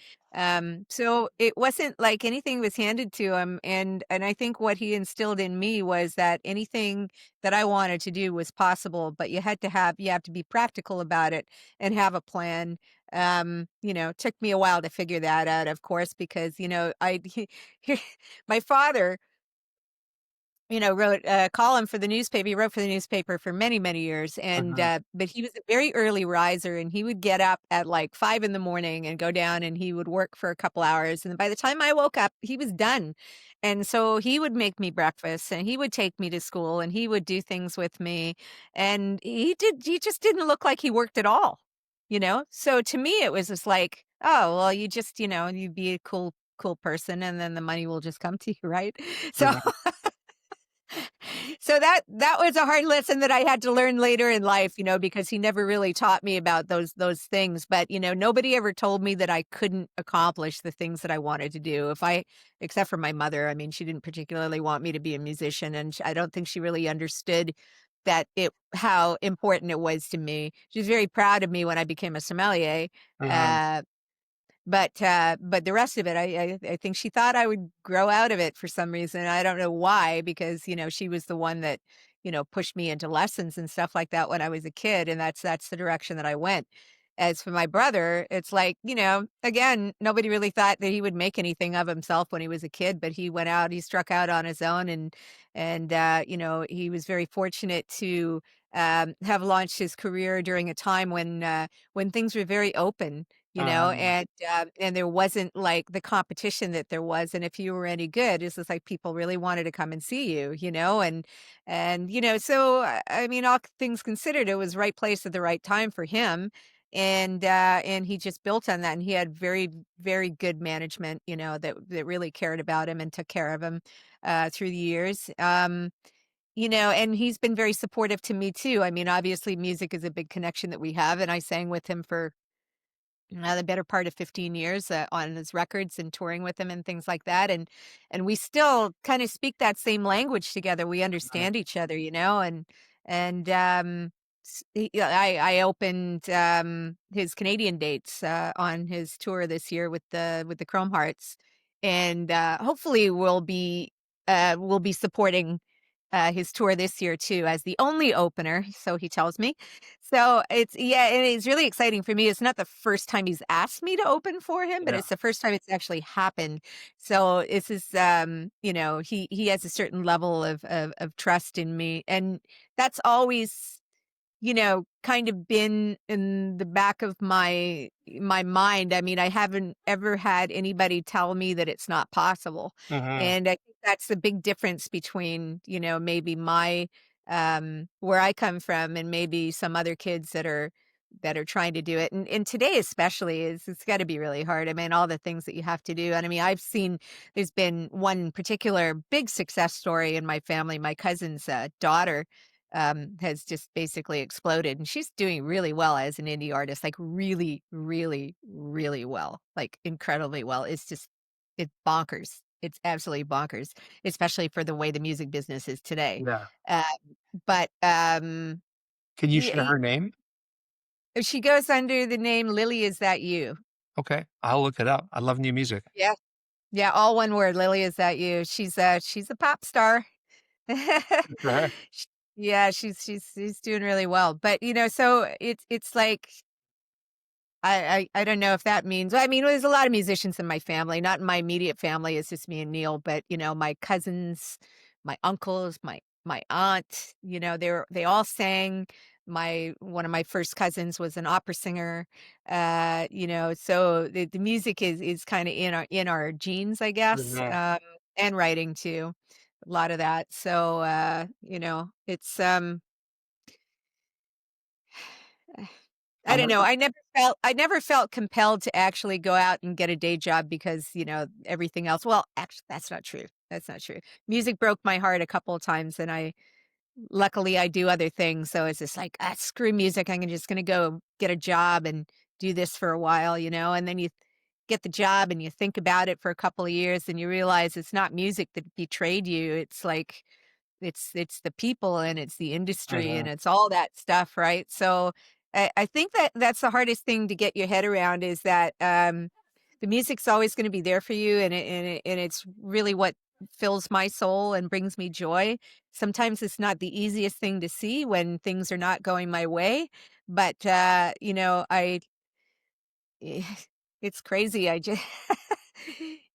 S2: So it wasn't like anything was handed to him, and I think what he instilled in me was that anything that I wanted to do was possible, but you have to be practical about it and have a plan. Took me a while to figure that out, of course, because my father wrote a column for the newspaper. He wrote for the newspaper for many, many years, and
S1: Mhm.
S2: but he was a very early riser, and he would get up at like 5 in the morning and go down, and he would work for a couple hours, and by the time I woke up, he was done. And so he would make me breakfast, and he would take me to school, and he would do things with me, and he just didn't look like he worked at all, So to me, it was just like, oh, well, you just, you be a cool person, and then the money will just come to you, right? So
S1: Right.
S2: So that was a hard lesson that I had to learn later in life, because he never really taught me about those things. But nobody ever told me that I couldn't accomplish the things that I wanted to do. Except for my mother, I mean, she didn't particularly want me to be a musician, and I don't think she really understood how important it was to me. She was very proud of me when I became a sommelier.
S1: Mhm.
S2: Uh, but the rest of it, I think she thought I would grow out of it for some reason. I don't know why, because, she was the one that, pushed me into lessons and stuff like that when I was a kid, and that's the direction that I went. As for my brother, it's like, again, nobody really thought that he would make anything of himself when he was a kid, but he struck out on his own, and he was very fortunate to have launched his career during a time when things were very open,
S1: Um,
S2: and there wasn't like the competition that there was. And if you were any good, it's just like people really wanted to come and see you, so I mean, all things considered, it was right place at the right time for him. And he just built on that, and he had very, very good management, that really cared about him and took care of him through the years. And he's been very supportive to me too. I mean, obviously music is a big connection that we have, and I sang with him for the better part of 15 years on his records and touring with him and things like that. And we still kind of speak that same language together. We
S1: right.
S2: understand each other, and I opened his Canadian dates on his tour this year with the Chrome Hearts, and hopefully we'll be will be supporting his tour this year too as the only opener, so he tells me. So it's yeah, and it's really exciting for me. It's not the first time he's asked me to open for him, but
S1: Yeah.
S2: it's the first time it's actually happened. So this is he has a certain level of trust in me. And that's always kind of been in the back of my mind. I mean, I haven't ever had anybody tell me that it's not possible.
S1: Mhm.
S2: And I think that's the big difference between, maybe my where I come from and maybe some other kids that are trying to do it. And today especially is it's got to be really hard. I mean, all the things that you have to do. And I mean, I've seen there's been one particular big success story in my family. My cousin's daughter has just basically exploded. And she's doing really well as an indie artist, like really, really, really well, like incredibly well. It's bonkers. It's absolutely bonkers, especially for the way the music business is today.
S1: Yeah.
S2: Uh, but
S1: Can you share
S2: y-
S1: her name?
S2: she goes under the name Lily. Is that you?
S1: Okay, I'll look it up. I love new music.
S2: Yeah. Yeah. All one word. Lily, is that you? She's a pop star.
S1: Good for her.
S2: Sh Yeah, she's doing really well, but, so it's like I don't know if that means I mean, there's a lot of musicians in my family, not in my immediate family, it's just me and Neil, but, my cousins, my uncles, my aunt, they all sang. My One of my first cousins was an opera singer, so the music is kinda in our genes, I guess,
S1: Mhm.
S2: and writing too, a lot of that, so, it's, I
S1: I'm
S2: don't know.
S1: really
S2: I never felt compelled to actually go out and get a day job because, everything else. Well, actually, that's not true. That's not true. Music broke my heart a couple of times, and luckily I do other things. So it's just like, screw music. I'm just gonna go get a job and do this for a while, and then you get the job and you think about it for a couple of years and you realize it's not music that betrayed you. It's like it's the people and it's the industry and
S1: Mhm.
S2: it's all that stuff, right? So I think that that's the hardest thing to get your head around is that the music's always going to be there for you, and it's really what fills my soul and brings me joy. Sometimes it's not the easiest thing to see when things are not going my way, but I it's crazy. I just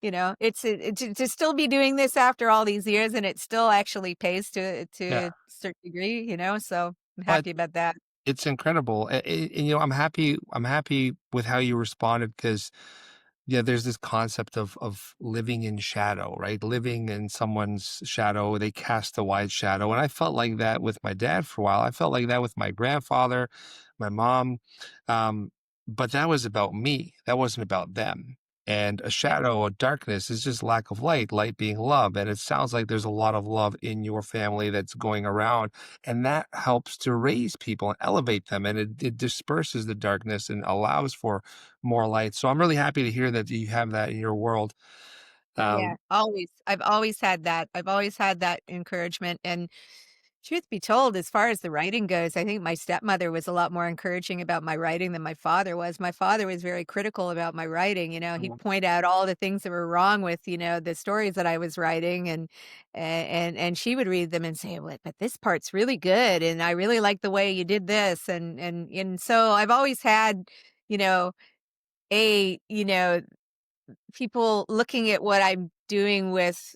S2: to still be doing this after all these years, and it still actually pays to
S1: Yeah,
S2: a certain degree, so I'm
S1: but
S2: happy about that.
S1: it's incredible, and, I'm happy with how you responded because yeah, there's this concept of living in shadow, right? Living in someone's shadow, they cast a wide shadow, and I felt like that with my dad for a while. I felt like that with my grandfather, my mom, um, but that was about me. That wasn't about them. And a
S2: Yeah,
S1: shadow, a darkness is just lack of light, light being love. And it sounds like there's a lot of love in your family that's going around. And that helps to raise people and elevate them. And it disperses the darkness and allows for more light. So I'm really happy to hear that you have that in your world.
S2: yeah,
S1: Um,
S2: always. I've always had that. I've always had that encouragement, and truth be told, as far as the writing goes, I think my stepmother was a lot more encouraging about my writing than my father was. My father was very critical about my writing, he'd
S1: Mhm.
S2: point out all the things that were wrong with, the stories that I was writing and she would read them and say, "Well, but this part's really good and I really like the way you did this." And so I've always had, you know, a, people looking at what I'm doing with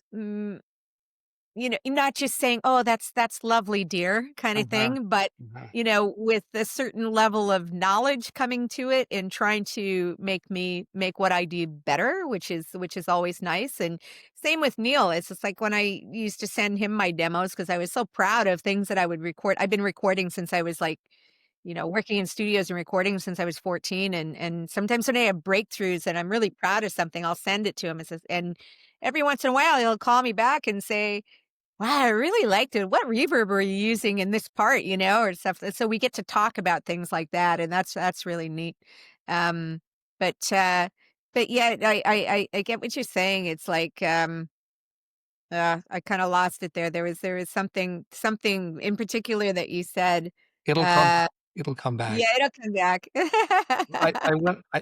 S2: not just saying, "Oh, that's lovely, dear," kinda
S1: Mhm.
S2: thing, but,
S1: Mhm.
S2: with a certain level of knowledge coming to it and trying to make what I do better, which is always nice, and same with Neil, it's just like when I used to send him my demos because I was so proud of things that I would record. I've been recording since I was, like, working in studios and recording since I was 14, and sometimes when I have breakthroughs and I'm really proud of something, I'll send it to him and every once in a while, he'll call me back and say, "Wow, I really liked it. What reverb are you using in this part?" Or stuff. So we get to talk about things like that, and that's really neat. Um, but yeah, I get what you're saying. It's like I kind of lost it there. There was something in particular that you said.
S1: It'll come
S2: Uh,
S1: back. It'll come back.
S2: Yeah, it'll come back.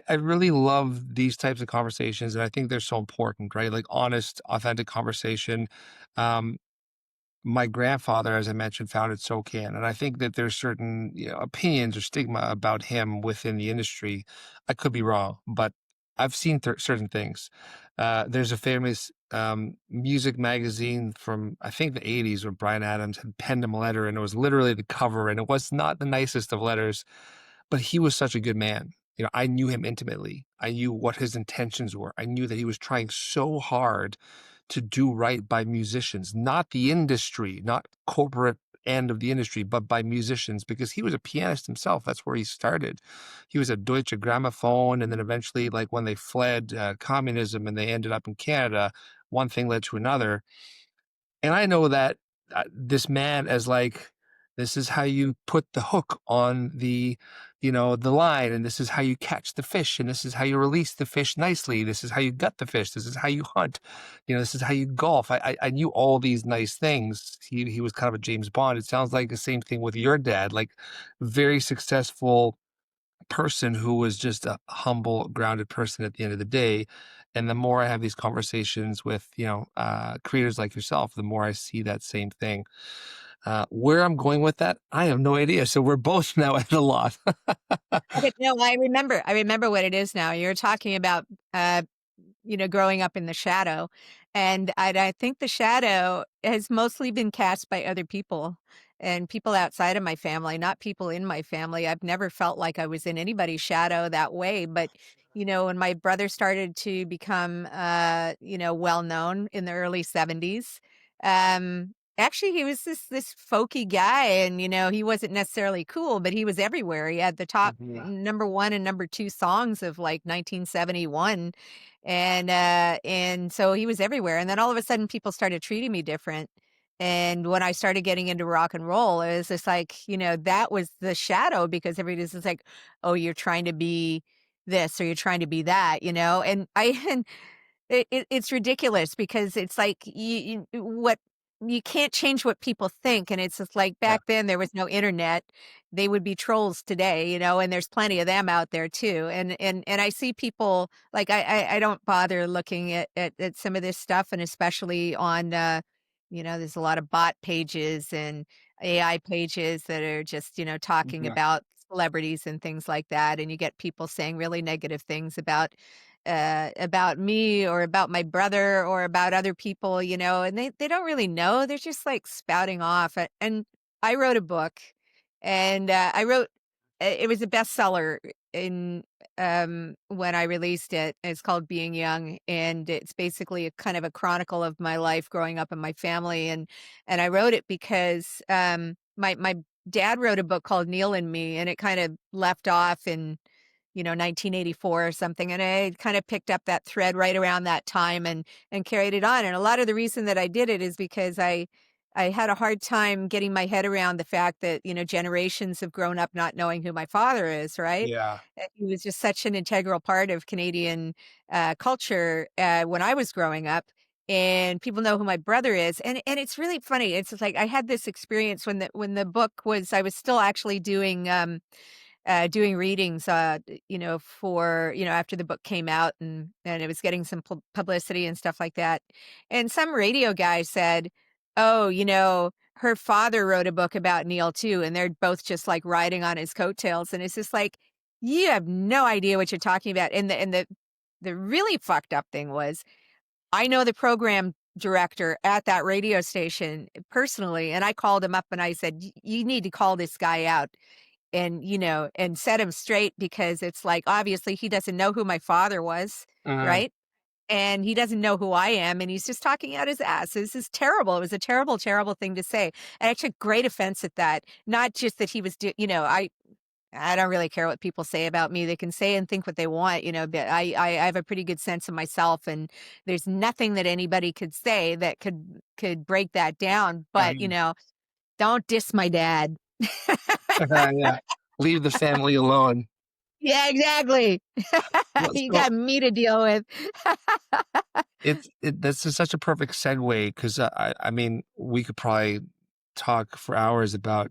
S1: I really love these types of conversations, and I think they're so important, right? Like honest, authentic conversation. Um, my grandfather, as I mentioned, founded SOCAN, and I think that there's certain, opinions or stigma about him within the industry. I could be wrong, but I've seen certain things. There's a famous music magazine from I think the '80s where Brian Adams had penned him a letter, and it was literally the cover, and it was not the nicest of letters, but he was such a good man. I knew him intimately. I knew what his intentions were. I knew that he was trying so hard to do right by musicians, not the industry, not corporate end of the industry, but by musicians, because he was a pianist himself. That's where he started. He was at Deutsche Grammophon, and then eventually, like when they fled communism and they ended up in Canada, one thing led to another. And I know that this man as like, this is how you put the hook on the line, and this is how you catch the fish, and this is how you release the fish nicely. This is how you gut the fish. This is how you hunt. This is how you golf. I knew all these nice things. He was kind of a James Bond. It sounds like the same thing with your dad, like very successful person who was just a humble, grounded person at the end of the day. And the more I have these conversations with, creators like yourself, the more I see that same thing. Where I'm going with that, I have no idea. So we're both now at a lot.
S2: But no, I remember what it is now. You're talking about, growing up in the shadow. And I think the shadow has mostly been cast by other people and people outside of my family, not people in my family. I've never felt like I was in anybody's shadow that way. But, when my brother started to become, well known in the early 70s, actually, he was this folky guy, and, he wasn't necessarily cool, but he was everywhere. He had the top
S1: Mhm.
S2: number 1 and number 2 songs of, like, 1971, and so he was everywhere, and then all of a sudden, people started treating me different, and when I started getting into rock and roll, it was just like, that was the shadow because everybody's just like, "Oh, you're trying to be this or you're trying to be that," and and it's ridiculous because it's like what you can't change what people think, and it's just like
S1: Yeah.
S2: back then there was no internet. They would be trolls today, and there's plenty of them out there too. And I see people like I don't bother looking at some of this stuff, and especially on there's a lot of bot pages and AI pages that are just talking
S1: Mhm.
S2: about celebrities and things like that, and you get people saying really negative things about me or about my brother or about other people, and they don't really know. They're just like spouting off. And I wrote a book, and it was a bestseller in when I released it. It's called Being Young, and it's basically a kind of a chronicle of my life growing up in my family. And I wrote it because my dad wrote a book called Neil and Me, and it kind of left off in 1984 or something, and I kind of picked up that thread right around that time and carried it on, and a lot of the reason that I did it is because I had a hard time getting my head around the fact that, generations have grown up not knowing who my father is, right?
S1: Yeah.
S2: He was just such an integral part of Canadian, culture, when I was growing up, and people know who my brother is, and it's really funny. It's just like I had this experience when the book was I was still actually doing readings, for, after the book came out and it was getting some publicity and stuff like that. And some radio guy said, "Oh, her father wrote a book about Neil too, and they're both just like riding on his coattails." And it's just like, you have no idea what you're talking about. And the really fucked up thing was I know the program director at that radio station personally, and I called him up and I said, You need to call this guy out and set him straight because it's like, obviously, he doesn't know who my father was,
S1: Mhm.
S2: right? And he doesn't know who I am, and he's just talking out his ass. This is terrible. It was a terrible, terrible thing to say, and I took great offense at that. Not just that he was I don't really care what people say about me. They can say and think what they want, but I have a pretty good sense of myself, and there's nothing that anybody could say that could break that down, but,
S1: Mhm.
S2: don't diss my dad.
S1: Yeah. Leave the family alone.
S2: Yeah, exactly.
S1: Well,
S2: You
S1: so
S2: got me to deal with.
S1: that's just such a perfect segue because I mean, we could probably talk for hours about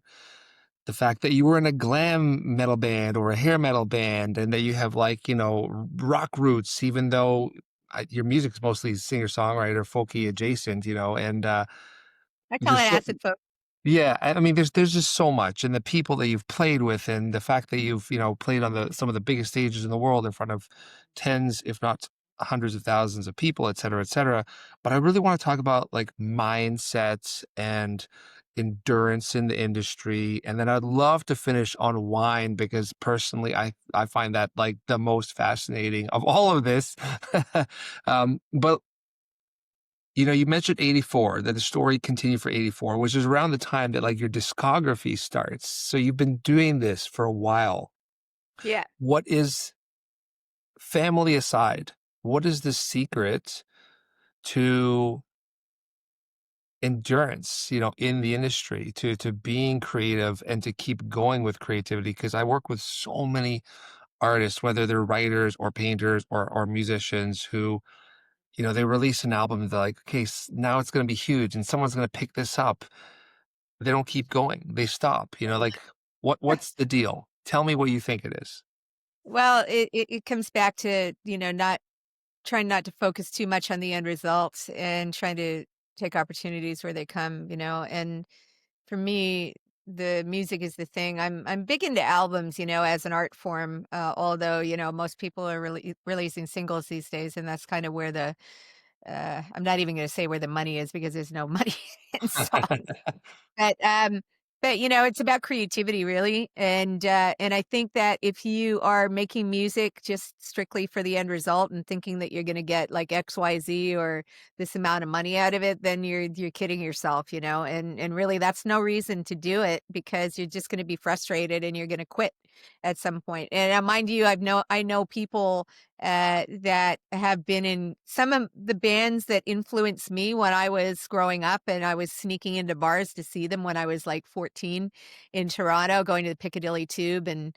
S1: the fact that you were in a glam metal band or a hair metal band and that you have like, rock roots, even though your music's mostly singer-songwriter, folky adjacent, and
S2: I call it
S1: there's so
S2: acid folk.
S1: yeah, I mean, there's just so much, and the people that you've played with, and the fact that you've played on the some of the biggest stages in the world in front of tens, if not hundreds of thousands of people, et cetera, et cetera. But I really want to talk about like mindsets and endurance in the industry, and then I'd love to finish on wine because personally, I find that like the most fascinating of all of this. But you mentioned 84, that the story continued for 84, which is around the time that like your discography starts. So you've been doing this for a while.
S2: Yeah.
S1: What is, family aside, what is the secret to endurance, in the industry, to being creative and to keep going with creativity? Because I work with so many artists, whether they're writers or painters or musicians who they release an album, they're like, okay, now it's going to be huge and someone's going to pick this up. They don't keep going. They stop, like what's the deal? Tell me what you think it is.
S2: Well, it comes back to, not trying not to focus too much on the end results and trying to take opportunities where they come, and for me, the music is the thing. I'm big into albums, as an art form, although, most people are really releasing singles these days, and that's kind of where I'm not even gonna say where the money is because there's no money in songs. But, it's about creativity really, and I think that if you are making music just strictly for the end result and thinking that you're gonna get like XYZ or this amount of money out of it, then you're kidding yourself, and really that's no reason to do it because you're just gonna be frustrated and you're gonna quit at some point. And, mind you, I know people, that have been in some of the bands that influenced me when I was growing up, and I was sneaking into bars to see them when I was like 14 in Toronto, going to the Piccadilly Tube and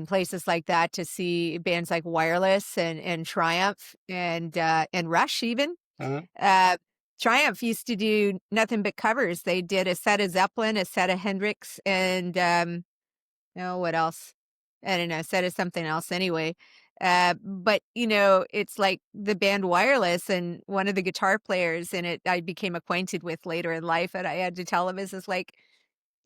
S2: places like that to see bands like Wireless and Triumph and Rush even.
S1: Mhm.
S2: Uh, Triumph used to do nothing but covers. They did a set of Zeppelin, a set of Hendrix, and oh, what else? I don't know, said it something else anyway. But, it's like the band Wireless and one of the guitar players in it I became acquainted with later in life, and I had to tell him, is like,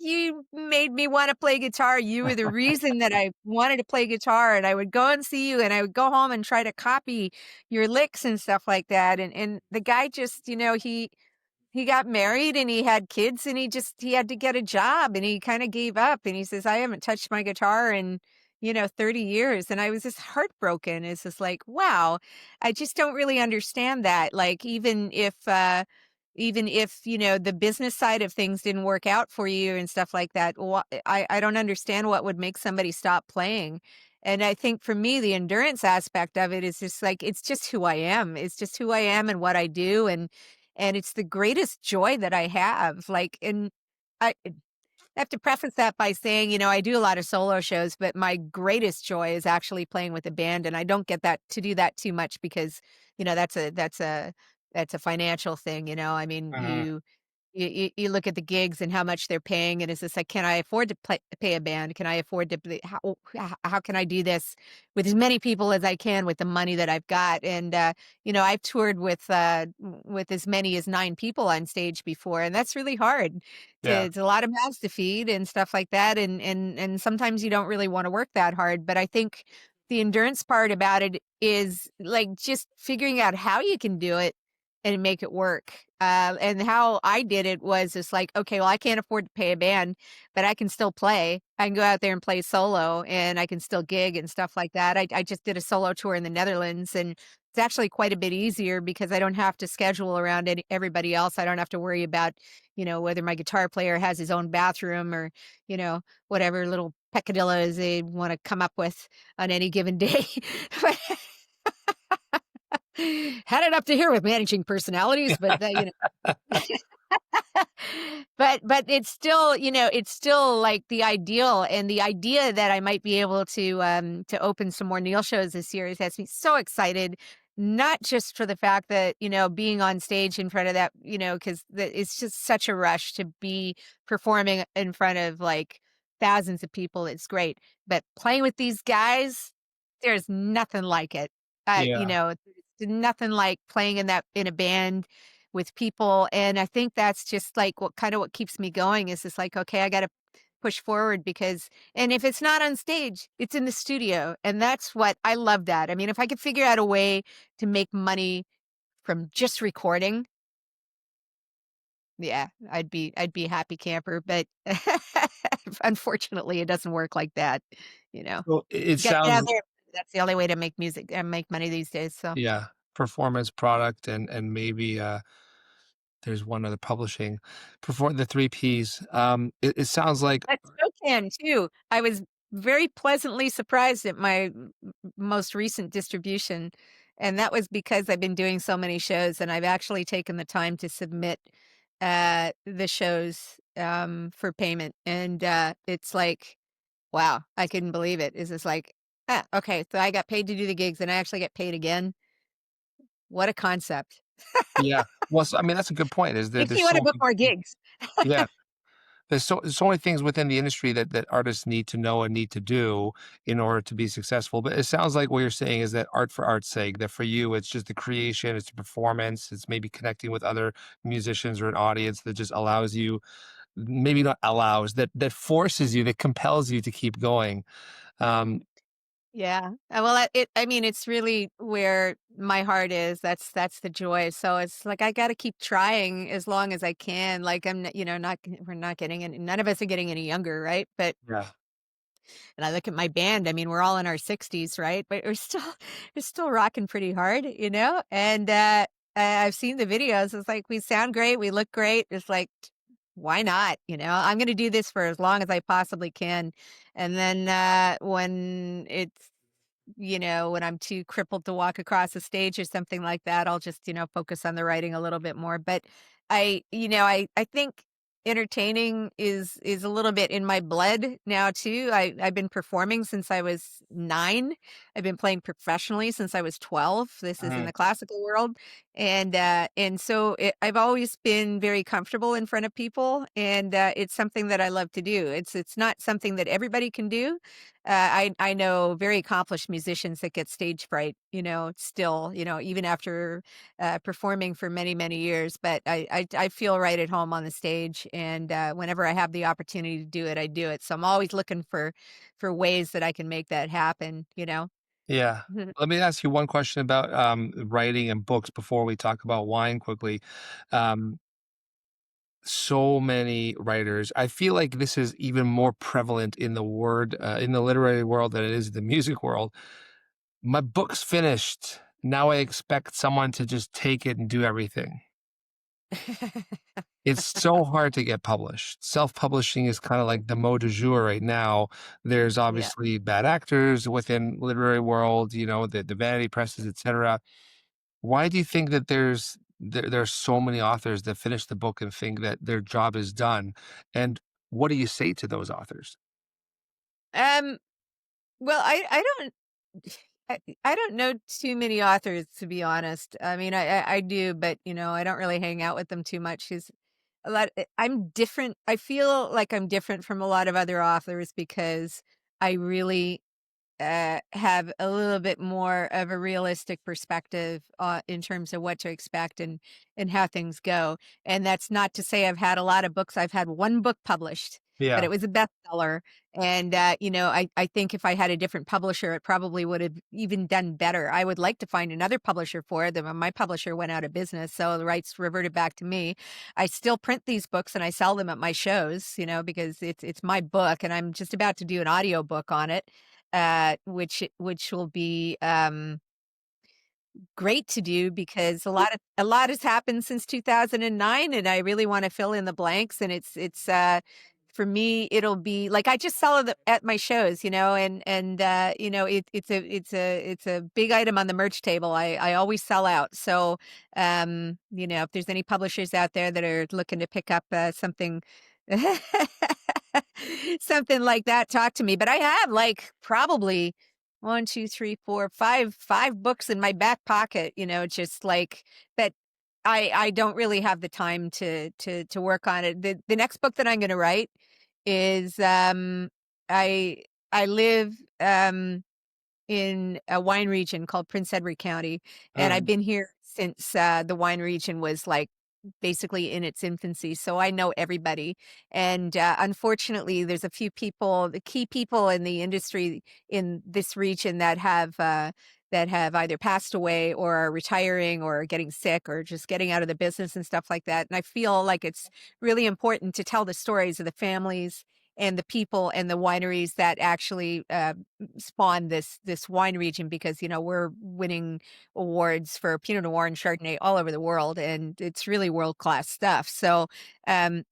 S2: "You made me wanna play guitar. You were the reason that I wanted to play guitar, and I would go and see you, and I would go home and try to copy your licks and stuff like that." And the guy just, he got married and he had kids and he had to get a job and he kinda gave up and he says, "I haven't touched my guitar in, 30 years." And I was just heartbroken. It's just like, wow, I just don't really understand that. Like, even if, the business side of things didn't work out for you and stuff like that, I don't understand what would make somebody stop playing. And I think for me, the endurance aspect of it is just like, it's just who I am. It's just who I am and what I do. And it's the greatest joy that I have, like, and I have to preface that by saying, I do a lot of solo shows, but my greatest joy is actually playing with a band, and I don't get that to do that too much because, that's a financial thing, I mean,
S1: Mhm.
S2: you look at the gigs and how much they're paying, and it's just like, "Can I afford to pay a band? Can I afford to play how can I do this with as many people as I can with the money that I've got?" And, I've toured with as many as 9 people on stage before, and that's really hard.
S1: Yeah.
S2: It's a lot of mouths to feed and stuff like that, and sometimes you don't really wanna work that hard, but I think the endurance part about it is, like, just figuring out how you can do it and make it work. And how I did it was just like, okay, well, I can't afford to pay a band, but I can still play. I can go out there and play solo and I can still gig and stuff like that. I just did a solo tour in the Netherlands and it's actually quite a bit easier because I don't have to schedule around everybody else. I don't have to worry about, whether my guitar player has his own bathroom or, whatever little peccadillos they want to come up with on any given day. Had it up to here with managing personalities, but but it's still, it's still like the ideal and the idea that I might be able to open some more Neil shows this year has me so excited. Not just for the fact that, being on stage in front of that, because it's just such a rush to be performing in front of like thousands of people, it's great. But playing with these guys, there's nothing like it.
S1: Yeah.
S2: It's nothing like playing in a band with people, and I think that's just, like, what keeps me going is just like, "Okay, I gotta push forward," because and if it's not on stage, it's in the studio, and that's what I love that. I mean, if I could figure out a way to make money from just recording, yeah, I'd be a happy camper, but unfortunately, it doesn't work like that, you know?
S1: Well, it
S2: You gotta get out
S1: sounds
S2: there. That's the only way to make music and make money these days, so
S1: yeah, performance product and maybe, there's one other publishing. Perform the 3 Ps. It sounds like
S2: that's SoCan too. I was very pleasantly surprised at my most recent distribution, and that was because I've been doing so many shows, and I've actually taken the time to submit, the shows, for payment, and, it's like, wow, I couldn't believe it. It's just like, "Ah, okay, so I got paid to do the gigs, and I actually get paid again? What a concept."
S1: yeah. Well, I mean, that's a good point, is
S2: Makes
S1: there's
S2: me wanna
S1: so
S2: book
S1: many
S2: more
S1: things
S2: gigs.
S1: yeah. There's so many things within the industry that artists need to know and need to do in order to be successful. But it sounds like what you're saying is that art for art's sake, that for you, it's just the creation, it's the performance, it's maybe connecting with other musicians or an audience that just allows you, maybe not allows, that forces you, that compels you to keep going. Um,
S2: Yeah. Well, I mean, it's really where my heart is. That's the joy. So it's like I got to keep trying as long as I can. Like not we're not getting any none of us are getting any younger, right? But
S1: yeah.
S2: and I look at my band, I mean, we're all in our 60s, right? But we're still rocking pretty hard, you know? And I've seen the videos. It's like we sound great, we look great. It's like why not? I'm going to do this for as long as I possibly can. And then when when I'm too crippled to walk across the stage or something like that, I'll just, focus on the writing a little bit more. But I think entertaining is a little bit in my blood now too. I've been performing since I was 9. I've been playing professionally since I was 12. This is in
S1: Mhm.
S2: the classical world. And so I've always been very comfortable in front of people, and it's something that I love to do. It's not something that everybody can do. I know very accomplished musicians that get stage fright, still, even after performing for many, many years. But I feel right at home on the stage, and whenever I have the opportunity to do it, I do it. So I'm always looking for ways that I can make that happen.
S1: Yeah. Let me ask you one question about writing and books before we talk about wine quickly. Um, so many writers. I feel like this is even more prevalent in in the literary world than it is in the music world. My book's finished. Now I expect someone to just take it and do everything. It's so hard to get published. Self-publishing is kind of like the mot du jour right now. There's
S2: Yeah.
S1: obviously bad actors within literary world, the vanity presses, etc. Why do you think that there's so many authors that finish the book and think that their job is done? And what do you say to those authors?
S2: Um. Well, I don't. I don't know too many authors, to be honest. I mean, I do, but I don't really hang out with them too much. Because I'm different. I feel like I'm different from a lot of other authors because I really have a little bit more of a realistic perspective in terms of what to expect and how things go. And that's not to say I've had a lot of books. I've had one book published, but
S1: Yeah.
S2: it was a bestseller. And I think if I had a different publisher, it probably would have even done better. I would like to find another publisher for them. And my publisher went out of business, so the rights reverted back to me. I still print these books and I sell them at my shows, because it's my book, and I'm just about to do an audio book on it, which will be great to do because a lot has happened since 2009, and I really want to fill in the blanks. And it's for me, it'll be like I just sell it at my shows, and it's a big item on the merch table. I always sell out. So if there's any publishers out there that are looking to pick up something something like that, talk to me. But I have like probably one, 2, 3, 4, 5 books in my back pocket, just like that. I don't really have the time to work on it. The next book that I'm going to write is, I I live, in a wine region called Prince Edward County, and I've
S1: Mm,
S2: been here since, the wine region was, like, basically in its infancy, so I know everybody, and, unfortunately, there's a few people the key people in the industry in this region that have either passed away or are retiring or getting sick or just getting out of the business and stuff like that, and I feel like it's really important to tell the stories of the families and the people and the wineries that actually, spawned this wine region because, we're winning awards for Pinot Noir and Chardonnay all over the world, and it's really world class stuff. So, and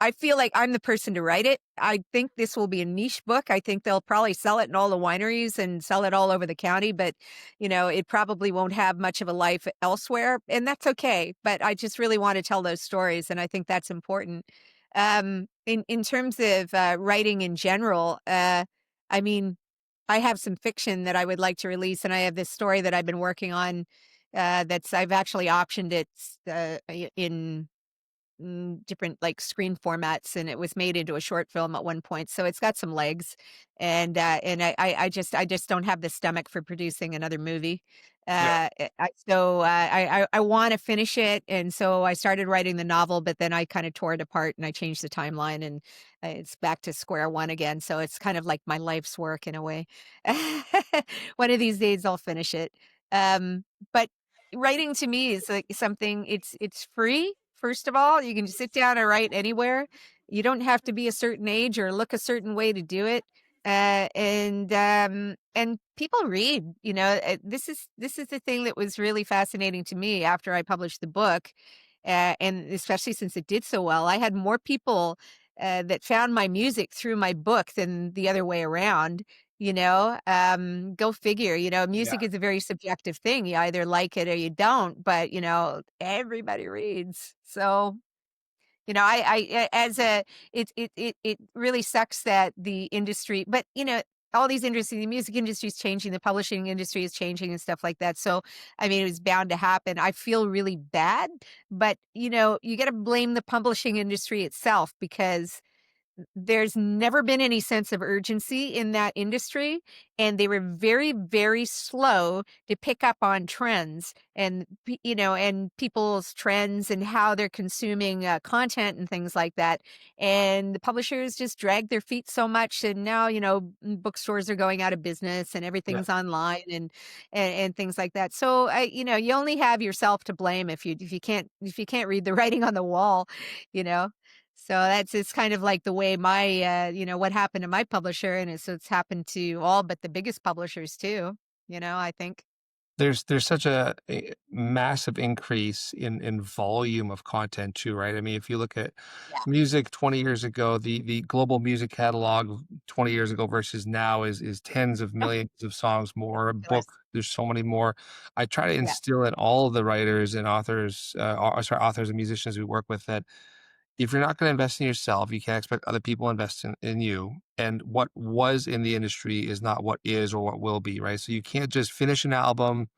S2: I feel like I'm the person to write it. I think this will be a niche book. I think they'll probably sell it in all the wineries and sell it all over the county, but it probably won't have much of a life elsewhere, and that's okay. But I just really want to tell those stories, and I think that's important. In terms of writing in general, I mean, I have some fiction that I would like to release, and I have this story that I've been working on. I've actually optioned it in different like screen formats, and it was made into a short film at one point. So it's got some legs, and I just don't have the stomach for producing another movie.
S1: yeah.
S2: I want to finish it, and so I started writing the novel, but then I kind of tore it apart and I changed the timeline, and it's back to square one again. So it's kind of like my life's work in a way. One of these days I'll finish it. But writing to me is like something it's free, first of all, you can just sit down and write anywhere. You don't have to be a certain age or look a certain way to do it. And people read, this is the thing that was really fascinating to me after I published the book. And especially since it did so well, I had more people that found my music through my book than the other way around. Go figure.
S1: Yeah.
S2: Music is a very subjective thing. You either like it or you don't, but everybody reads. So, as a it really sucks that the industry, but all these industries, the music industry is changing, the publishing industry is changing and stuff like that. So, I mean, it was bound to happen. I feel really bad, but you got to blame the publishing industry itself because there's never been any sense of urgency in that industry, and they were very, very slow to pick up on trends and people's trends and how they're consuming content and things like that. And the publishers just dragged their feet so much, and now bookstores are going out of business and
S1: Yeah.
S2: everything's online and things like that. So you only have yourself to blame if you can't read the writing on the wall, you know. So it's kind of like the way what happened to my publisher, and it's happened to all but the biggest publishers too, I think.
S1: There's such a massive increase in volume of content too, right? I mean, if you look at
S2: Yeah.
S1: music 20 years ago, the global music catalog 20 years ago versus now is tens of
S2: Oh,
S1: millions of songs more. A book,
S2: ridiculous.
S1: there's so many more. I try to
S2: Yeah,
S1: instill in all of the writers and authors, authors and musicians we work with that if you're not going to invest in yourself, you can't expect other people to invest in you. And what was in the industry is not what is or what will be, right? So you can't just finish an album,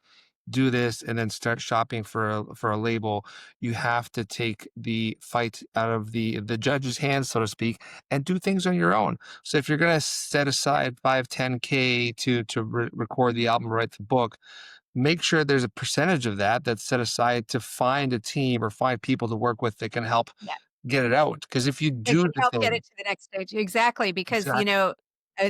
S1: do this, and then start shopping for a label. You have to take the fight out of the judge's hands, so to speak, and do things on your own. So if you're going to set aside 5, 10K to record the album, write the book, make sure there's a percentage of that that's set aside to find a team or find people to work with that can help
S2: yeah.
S1: get it out. Because if you
S2: It
S1: do
S2: can
S1: the
S2: help get
S1: thing
S2: it to the next stage. Exactly, because,
S1: exactly,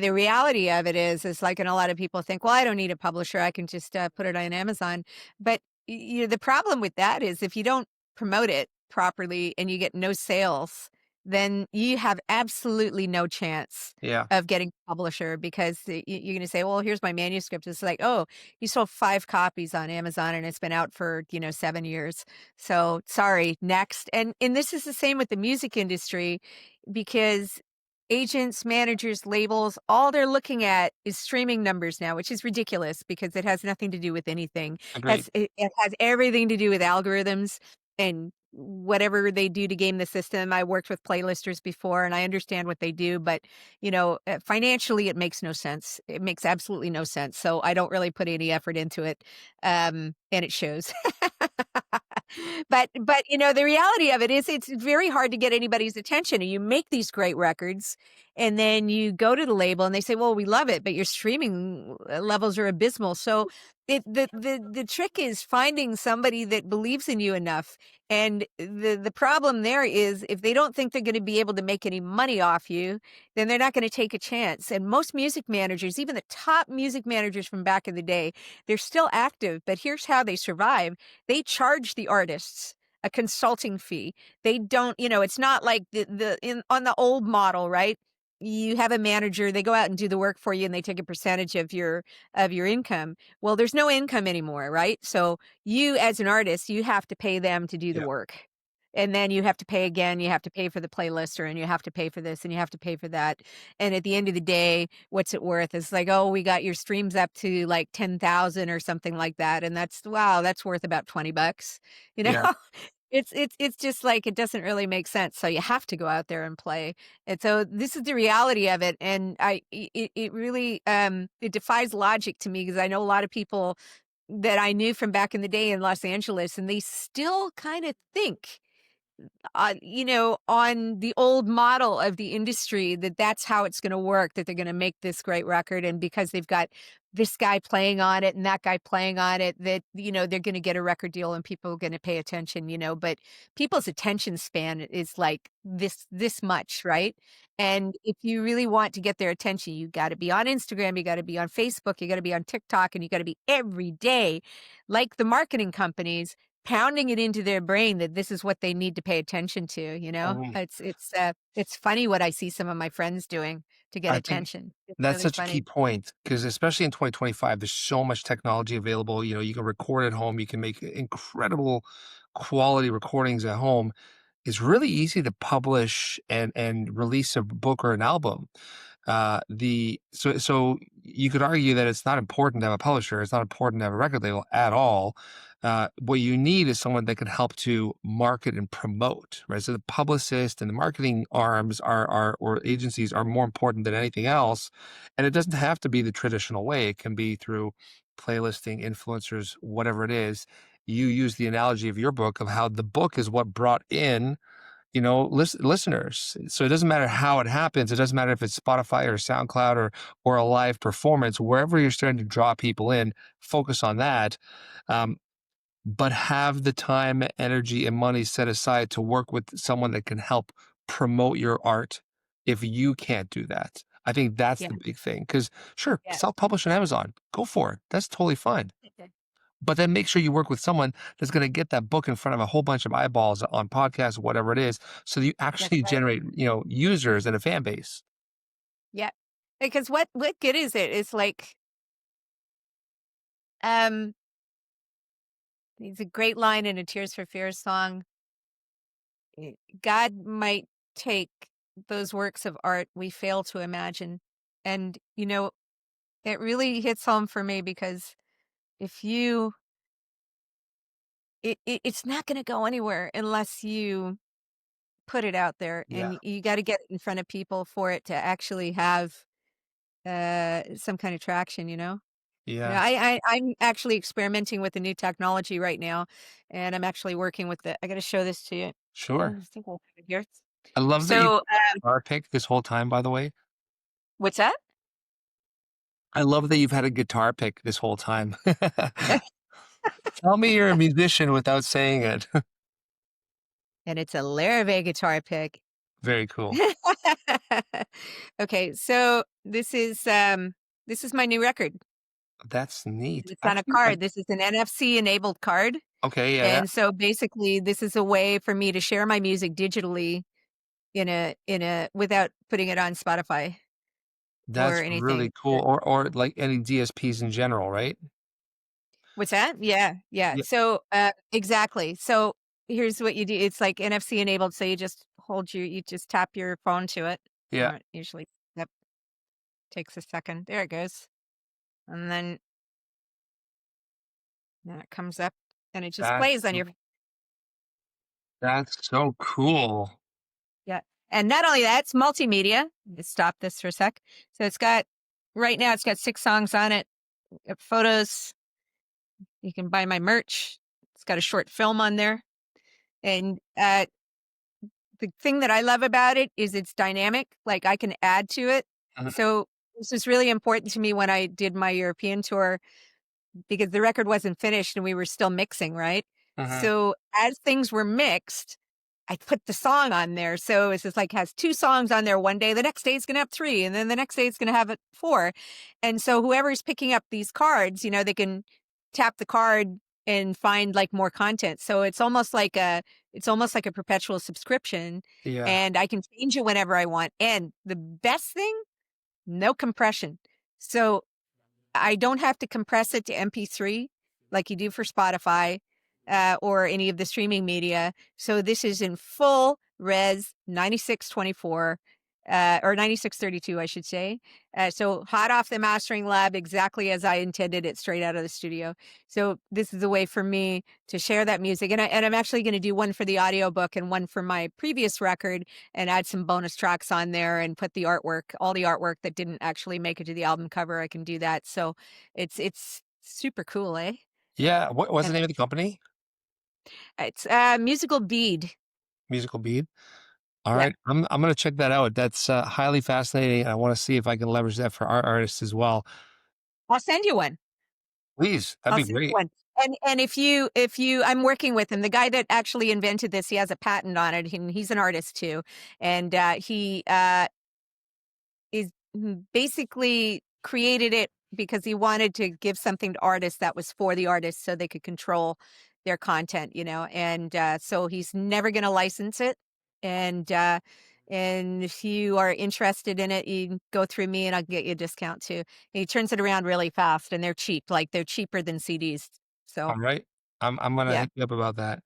S2: the reality of it is like and a lot of people think, "Well, I don't need a publisher, I can just, put it on Amazon." But, the problem with that is if you don't promote it properly and you get no sales, then you have absolutely no chance
S1: yeah,
S2: of getting a publisher because you're gonna say, "Well, here's my manuscript." It's like, "Oh, you sold 5 copies on Amazon and it's been out for, 7 years. So, sorry, next." And this is the same with the music industry because agents, managers, labels, all they're looking at is streaming numbers now, which is ridiculous because it has nothing to do with anything.
S1: agreed.
S2: It has everything to do with algorithms and whatever they do to game the system. I worked with playlisters before and I understand what they do, but financially it makes no sense. It makes absolutely no sense. So I don't really put any effort into it. And it shows. But, the reality of it is it's very hard to get anybody's attention, and you make these great records, and then you go to the label and they say, "Well, we love it, but your streaming levels are abysmal." So, the trick is finding somebody that believes in you enough, and the problem there is if they don't think they're gonna be able to make any money off you, then they're not gonna take a chance, and most music managers, even the top music managers from back in the day, they're still active, but here's how they survive. They charge the artists a consulting fee. They don't, it's not like the in on the old model, right? You have a manager, they go out and do the work for you and they take a percentage of your income. Well, there's no income anymore, right? So you as an artist, you have to pay them to do the
S1: Yeah.
S2: work. And then you have to pay again, you have to pay for the playlister and you have to pay for this and you have to pay for that. And at the end of the day, what's it worth? It's like, "Oh, we got your streams up to like 10,000 or something like that." And that's wow, that's worth about 20 bucks. You know?
S1: Yeah.
S2: It's just like it doesn't really make sense. So you have to go out there and play. And so this is the reality of it. And it really it defies logic to me because I know a lot of people that I knew from back in the day in Los Angeles, and they still kind of think on the old model of the industry that that's how it's going to work, that they're going to make this great record. And because they've got this guy playing on it and that guy playing on it, that, they're going to get a record deal and people are going to pay attention, but people's attention span is like this much, right? And if you really want to get their attention, you got to be on Instagram, you got to be on Facebook, you got to be on TikTok, and you got to be every day like the marketing companies pounding it into their brain that this is what they need to pay attention to, you know?
S1: Mhm.
S2: It's funny what I see some of my friends doing to get
S1: I think
S2: attention. It's
S1: that's
S2: really
S1: such a key
S2: funny.
S1: point because especially in 2025, there's so much technology available. You can record at home, you can make incredible quality recordings at home. It's really easy to publish and release a book or an album. So you could argue that it's not important to have a publisher. It's not important to have a record label at all. What you need is someone that can help to market and promote, right? So the publicist and the marketing arms are or agencies are more important than anything else. And it doesn't have to be the traditional way. It can be through playlisting, influencers, whatever it is. You use the analogy of your book of how the book is what brought in listeners. So it doesn't matter how it happens. It doesn't matter if it's Spotify or SoundCloud or a live performance. Wherever you're starting to draw people in, focus on that. Um, but have the time, energy, and money set aside to work with someone that can help promote your art if you can't do that. I think that's
S2: Yeah,
S1: the big thing. Because sure,
S2: yeah.
S1: self-publish on Amazon, go for it. That's totally fine. But then make sure you work with someone that's going to get that book in front of a whole bunch of eyeballs on podcasts, whatever it is, so that you
S2: That's
S1: actually
S2: right.
S1: generate, users and a fan base.
S2: Yeah. Because what good is it? It's like, um, it's a great line in a Tears for Fears song. God might take those works of art we fail to imagine. And, it really hits home for me because if you it's not gonna go anywhere unless you put it out there,
S1: Yeah.
S2: and you gotta get it in front of people for it to actually have, some kind of traction, you know?
S1: Yeah.
S2: I'm actually experimenting with the new technology right now, and I'm actually working with I gotta show this to you. I
S1: Sure.
S2: think I'll put it here.
S1: I love that you
S2: So,
S1: guitar pick this whole time, by the way.
S2: what's that?
S1: I love that you've had a guitar pick this whole time. Tell me you're a musician without saying it.
S2: And it's a Larrivee guitar pick.
S1: Very cool.
S2: Okay, so this is my new record.
S1: That's neat.
S2: It's on a
S1: Actually,
S2: card. This is an NFC enabled card.
S1: okay, yeah,
S2: And so basically this is a way for me to share my music digitally in a without putting it on Spotify or
S1: that's
S2: anything.
S1: really cool. Or like any DSPs in general, right?
S2: What's that? Yeah, yeah.
S1: Yeah,
S2: So, exactly. So here's what you do. It's like NFC enabled. So you just tap your phone to it.
S1: yeah.
S2: Usually that takes a second. There it goes. And then it comes up and it just
S1: That's
S2: plays on your
S1: that's so cool.
S2: yeah. And not only that, it's multimedia. Let's stop this for a sec. So right now it's got 6 songs on it. Photos. You can buy my merch. It's got a short film on there, and, the thing that I love about it is it's dynamic, like, I can add to it.
S1: Mhm,
S2: So, this is really important to me when I did my European tour because the record wasn't finished and we were still mixing, right?
S1: mhm.
S2: So, as things were mixed, I put the song on there, so it's just like has 2 songs on there one day, the next day it's gonna have 3, and then the next day it's gonna have, 4, and so whoever's picking up these cards, they can tap the card and find, like, more content, so it's almost like a perpetual subscription,
S1: Yeah.
S2: and I can change it whenever I want, and the best thing, no compression. So I don't have to compress it to MP3 like you do for Spotify, or any of the streaming media. So this is in full res 9624, or 9632, I should say. So hot off the mastering lab, exactly as I intended it, straight out of the studio. So this is a way for me to share that music, and I'm actually going to do one for the audiobook and one for my previous record, and add some bonus tracks on there and put the artwork, all the artwork that didn't actually make it to the album cover. I can do that. So it's super cool, eh?
S1: Yeah, what's
S2: And
S1: the name of the company?
S2: it's musical bead.
S1: Musical Beat?
S2: Yeah.
S1: Alright, I'm gonna check that out. That's, highly fascinating, and I wanna see if I can leverage that for our artists as well.
S2: I'll send you one.
S1: Please, that'd
S2: I'll
S1: be
S2: send you
S1: great.
S2: one. And if you I'm working with him. The guy that actually invented this, he has a patent on it, and he's an artist too. And he is basically created it because he wanted to give something to artists that was for the artists so they could control their content, and so he's never going to license it. And if you are interested in it, you can go through me and I'll get you a discount too. He turns it around really fast and they're cheap, like they're cheaper than CDs. So
S1: Alright. I'm gonna
S2: yeah.
S1: hit you up about that.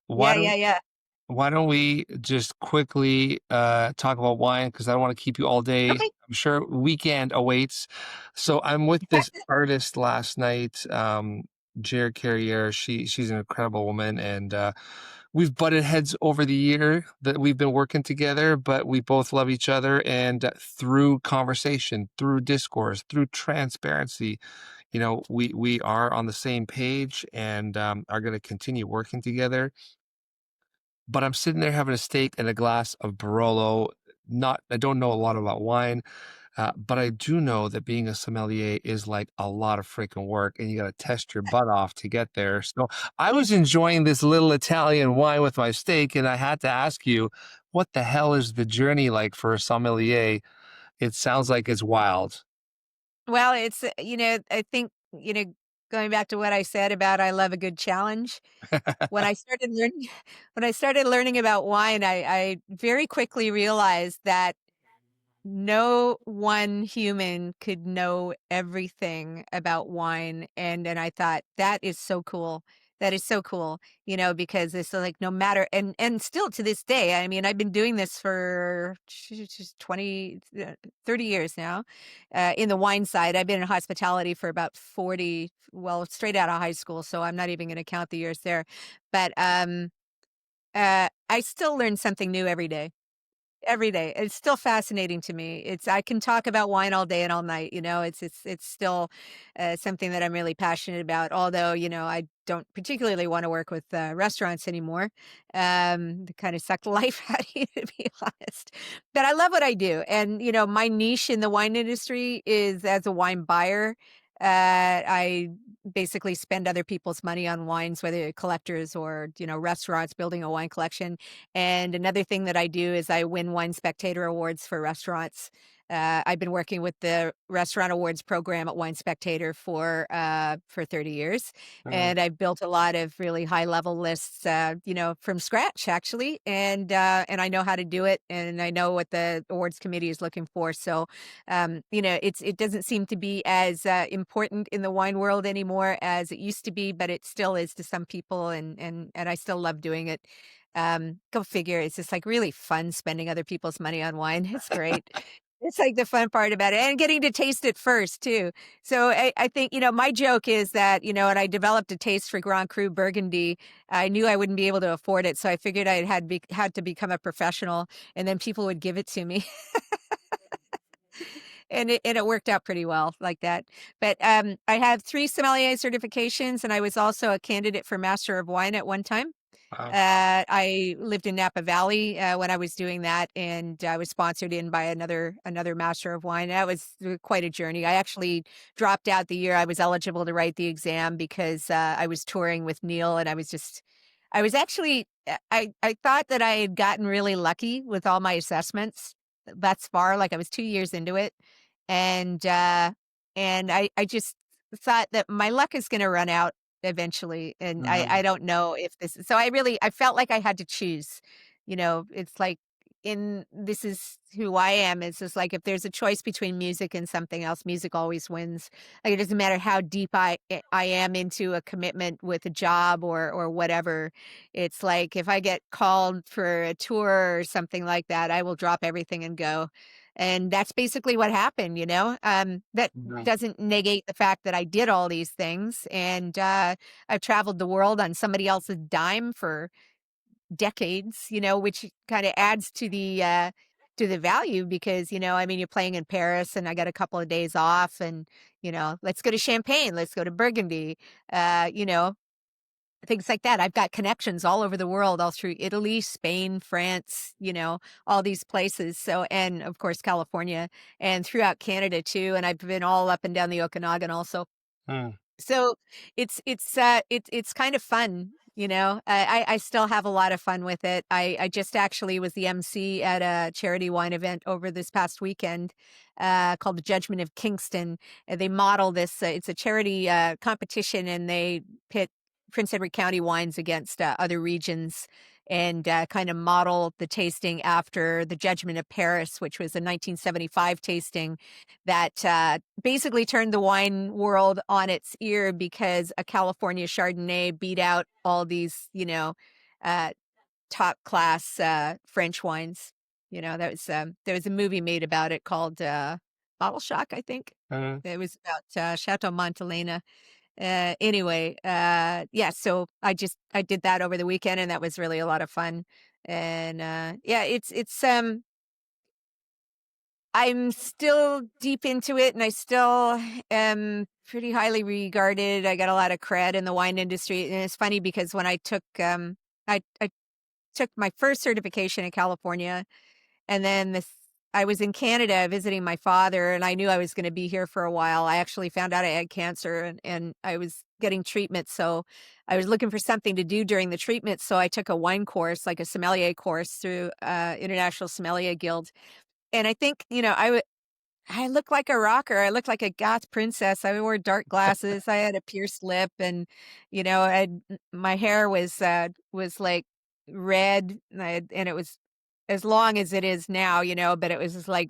S1: Why
S2: Yeah, yeah,
S1: don't
S2: yeah.
S1: why don't we just quickly, talk about wine? Because I don't wanna keep you all day.
S2: Okay.
S1: I'm sure weekend awaits. So I'm with this artist last night, Jared Carrier. She's an incredible woman, and, we've butted heads over the year that we've been working together, but we both love each other, and, through conversation, through discourse, through transparency, we are on the same page and, are gonna continue working together. But I'm sitting there having a steak and a glass of Barolo. Not I don't know a lot about wine, but I do know that being a sommelier is like a lot of freaking work, and you gotta test your butt off to get there. So I was enjoying this little Italian wine with my steak, and I had to ask you, what the hell is the journey like for a sommelier? It sounds like it's wild.
S2: Well, I think, going back to what I said about I love a good challenge. When I started learning when I started learning about wine, I very quickly realized that no one human could know everything about wine, and then I thought, "That is so cool. That is so cool," because it's like no matter, and still to this day, I mean, I've been doing this for 20, 30 years now, in the wine side. I've been in hospitality for about 40, well, straight out of high school, so I'm not even gonna count the years there. But, I still learn something new every day. Every day. It's still fascinating to me. I can talk about wine all day and all night, it's still, something that I'm really passionate about, although, I don't particularly wanna work with, restaurants anymore. They kinda suck the life out of you, to be honest. But I love what I do, and, my niche in the wine industry is as a wine buyer. I basically spend other people's money on wines, whether they're collectors or, restaurants building a wine collection. And another thing that I do is I win Wine Spectator Awards for restaurants. I've been working with the Restaurant Awards program at Wine Spectator for 30 years,
S1: Mhm.
S2: and I've built a lot of really high level lists, from scratch actually, and I know how to do it, and I know what the awards committee is looking for. So, it doesn't seem to be as important in the wine world anymore as it used to be, but it still is to some people, and I still love doing it. Go figure. It's just like really fun spending other people's money on wine. It's great. It's like the fun part about it and getting to taste it first too. So I think, my joke is that, and I developed a taste for Grand Cru Burgundy. I knew I wouldn't be able to afford it. So I figured had to become a professional and then people would give it to me. and it worked out pretty well like that. But, I have 3 sommelier certifications, and I was also a candidate for Master of Wine at one time.
S1: Wow.
S2: I lived in Napa Valley, when I was doing that, and I was sponsored in by another Master of Wine. That was, quite a journey. I actually dropped out the year I was eligible to write the exam because, I was touring with Neil, and I was actually I thought that I had gotten really lucky with all my assessments thus far, like, I was 2 years into it, and, I just thought that my luck is gonna run out eventually, and I
S1: Mhm.
S2: don't know if this so I felt like I had to choose, it's like in this is who I am, it's just like if there's a choice between music and something else, music always wins. Like, it doesn't matter how deep I am into a commitment with a job or whatever, it's like if I get called for a tour or something like that, I will drop everything and go, and that's basically what happened, that
S1: Mhm.
S2: doesn't negate the fact that I did all these things, and, I've traveled the world on somebody else's dime for decades, which kinda adds to the value because, I mean, you're playing in Paris, and I got a couple of days off and, let's go to Champagne, let's go to Burgundy, things like that. I've got connections all over the world, all through Italy, Spain, France, all these places. So, and of course, California and throughout Canada too. And I've been all up and down the Okanagan also.
S1: Mm.
S2: So it's kind of fun, I still have a lot of fun with it. I just actually was the MC at a charity wine event over this past weekend, called the Judgment of Kingston. They model this. It's a charity competition, and they pit Prince Edward County wines against other regions. And kind of model the tasting after the Judgment of Paris, which was a 1975 tasting that basically turned the wine world on its ear because a California Chardonnay beat out all these, uh, top class French wines. There was a movie made about it called Bottle Shock, I think.
S1: Mhm.
S2: It was about Chateau Montelena. Anyway, yeah, so I did that over the weekend, and that was really a lot of fun. And yeah, it's I'm still deep into it, and I still am pretty highly regarded. I got a lot of cred in the wine industry, and it's funny because when I took my first certification in California, and then this I was in Canada visiting my father, and I knew I was gonna be here for a while. I actually found out I had cancer, and I was getting treatment, so I was looking for something to do during the treatment, so I took a wine course, like a sommelier course through, International Sommelier Guild, and I think, I look like a rocker, I look like a goth princess, I wore dark glasses, I had a pierced lip, and, my hair was, like, red, and it was as long as it is now, but it was just, like,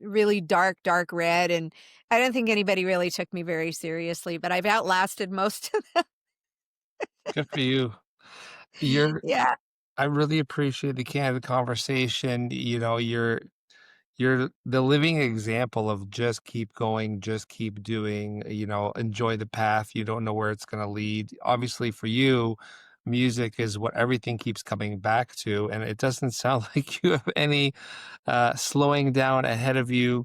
S2: really dark, dark red, and I don't think anybody really took me very seriously, but I've outlasted most of them.
S1: Good for you. You're
S2: Yeah.
S1: I really appreciate the candid conversation. You're the living example of just keep going, just keep doing, enjoy the path. You don't know where it's going to lead. Obviously, for you, music is what everything keeps coming back to. And it doesn't sound like you have any slowing down ahead of you.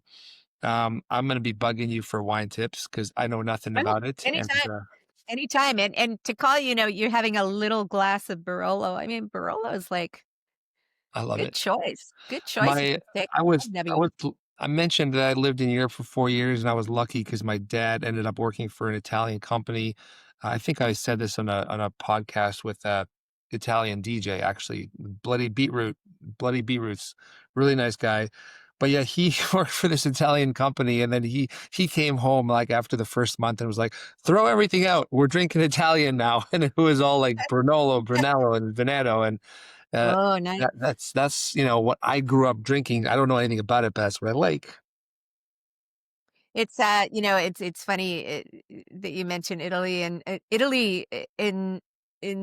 S1: I'm going to be bugging you for wine tips because I know nothing
S2: Oh,
S1: about it. And
S2: anytime. Anytime, and to call, you're having a little glass of Barolo, I mean, Barolo is like,
S1: I love it.
S2: good choice with
S1: My
S2: the thick
S1: I
S2: heavy.
S1: was I mentioned that I lived in Europe for 4 years, and I was lucky because my dad ended up working for an Italian company. I think I said this on a podcast with a Italian DJ, actually, Bloody Beetroots, really nice guy. But yeah, he worked for this Italian company, and then he came home, like, after the first month and was like, "Throw everything out. We're drinking Italian now." And it was all like Brunello, and Veneto, and uh,
S2: Oh, nice.
S1: that's what I grew up drinking. I don't know anything about it, but that's what I like.
S2: It's funny, that you mentioned Italy, and, Italy in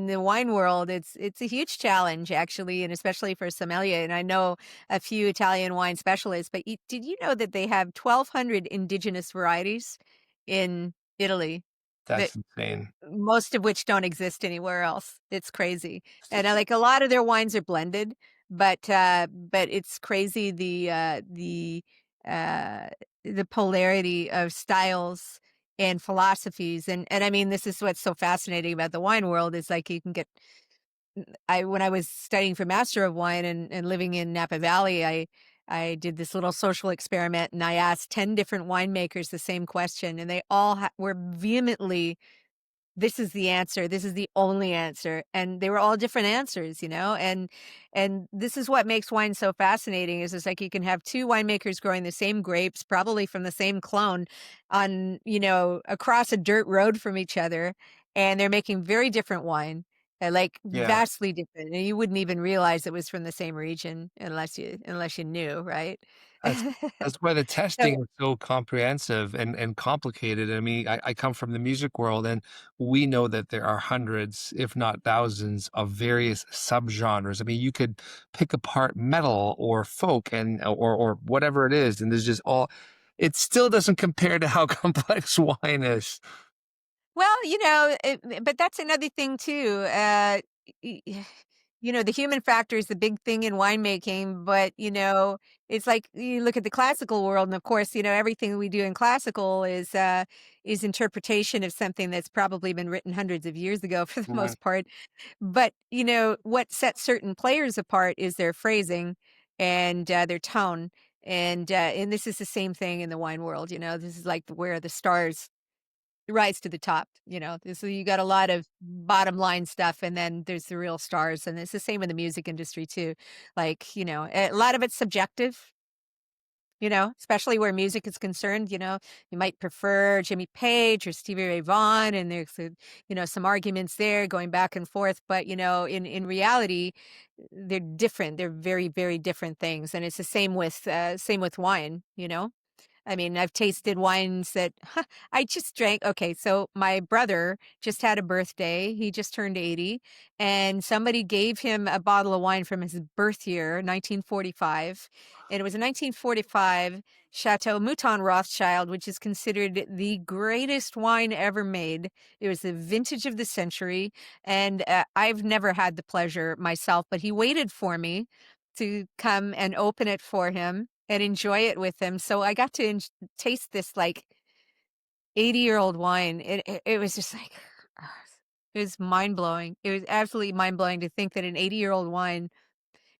S2: the wine world, it's a huge challenge, actually, and especially for sommelier, and I know a few Italian wine specialists, but did you know that they have 1,200 indigenous varieties in Italy? That
S1: That's insane.
S2: most of which don't exist anywhere else. It's crazy. And, like, a lot of their wines are blended, but it's crazy uh, the polarity of styles and philosophies, and I mean, this is what's so fascinating about the wine world is, like, you can get I when I was studying for Master of Wine and living in Napa Valley, I did this little social experiment, and I asked 10 different winemakers the same question, and they all were vehemently this is the answer. This is the only answer. And they were all different answers, you know? And this is what makes wine so fascinating is it's like you can have two winemakers growing the same grapes, probably from the same clone on, across a dirt road from each other, and they're making very different wine. Like
S1: Yeah.
S2: vastly different. And you wouldn't even realize it was from the same region unless you knew, right?
S1: That's that's why the
S2: So
S1: testing is so comprehensive and complicated. I mean, I come from the music world, and we know that there are hundreds, if not thousands, of various subgenres. I mean, you could pick apart metal or folk and or whatever it is, and there's just all it still doesn't compare to how complex wine is.
S2: well, but that's another thing too. Y- y- the human factor is the big thing in winemaking, but it's like you look at the classical world, and of course, everything we do in classical is interpretation of something that's probably been written hundreds of years ago for the
S1: Right.
S2: most part. But what sets certain players apart is their phrasing and their tone, and this is the same thing in the wine world. This is like where the stars rise to the top, so you got a lot of bottom line stuff, and then there's the real stars, and it's the same in the music industry too. Like, a lot of it's subjective, especially where music is concerned. You might prefer Jimmy Page or Stevie Ray Vaughan, and there's, some arguments there going back and forth, but, in reality, they're different. They're very, very different things, and it's the same with wine, I mean, I've tasted wines that I just drank. Okay, so my brother just had a birthday. He just turned 80, and somebody gave him a bottle of wine from his birth year, 1945. And it was a 1945 Chateau Mouton Rothschild, which is considered the greatest wine ever made. It was the vintage of the century. And I've never had the pleasure myself, but he waited for me to come and open it for him and enjoy it with him. So I got to taste this like 80-year-old wine. It was just like, it was mind blowing. It was absolutely mind blowing to think that an 80-year-old wine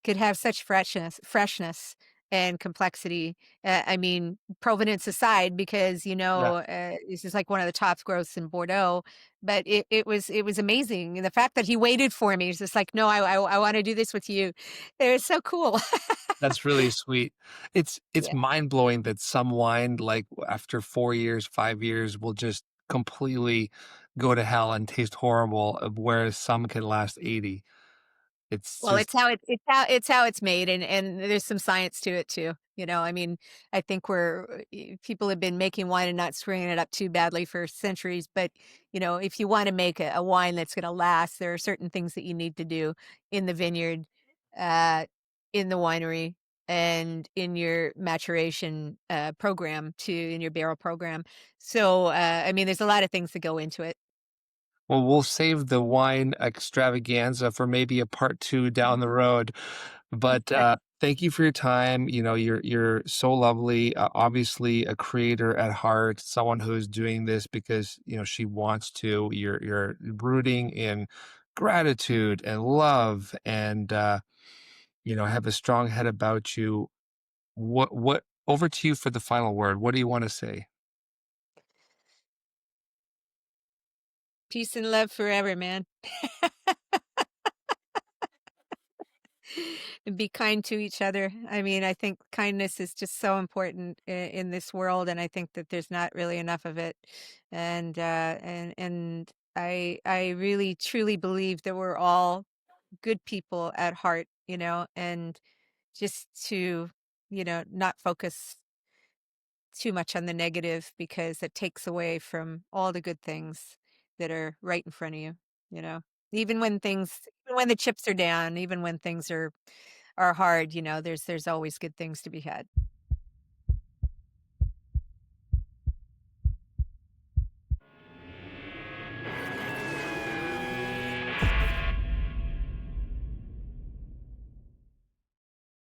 S2: could have such freshness and complexity. I mean, provenance aside, because
S1: Yeah.
S2: this is like one of the top growths in Bordeaux. But it was amazing. And the fact that he waited for me is just like, no, I want to do this with you. It was so cool.
S1: That's really sweet. It's
S2: Yeah.
S1: mind-blowing that some wine, like, after 4 years, 5 years, will just completely go to hell and taste horrible, whereas some can last 80. It's
S2: Well,
S1: just
S2: it's how it's made, and there's some science to it too. I mean, I think people have been making wine and not screwing it up too badly for centuries. But if you want to make a wine that's going to last, there are certain things that you need to do in the vineyard, uh, in the winery, and in your maturation program, too, in your barrel program. So, I mean, there's a lot of things that go into it.
S1: well, we'll save the wine extravaganza for maybe a part 2 down the road, but, thank you for your time. You're so lovely, obviously a creator at heart, someone who's doing this because, she wants to. You're rooting in gratitude and love and, have a strong head about you. What over to you for the final word. What do you wanna say?
S2: Peace and love forever, man. And be kind to each other. I mean, I think kindness is just so important in this world, and I think that there's not really enough of it. And I really truly believe that we're all good people at heart, and just to not focus too much on the negative because it takes away from all the good things that are right in front of you. You know, even when the chips are down, even when things are hard, there's always good things to be had.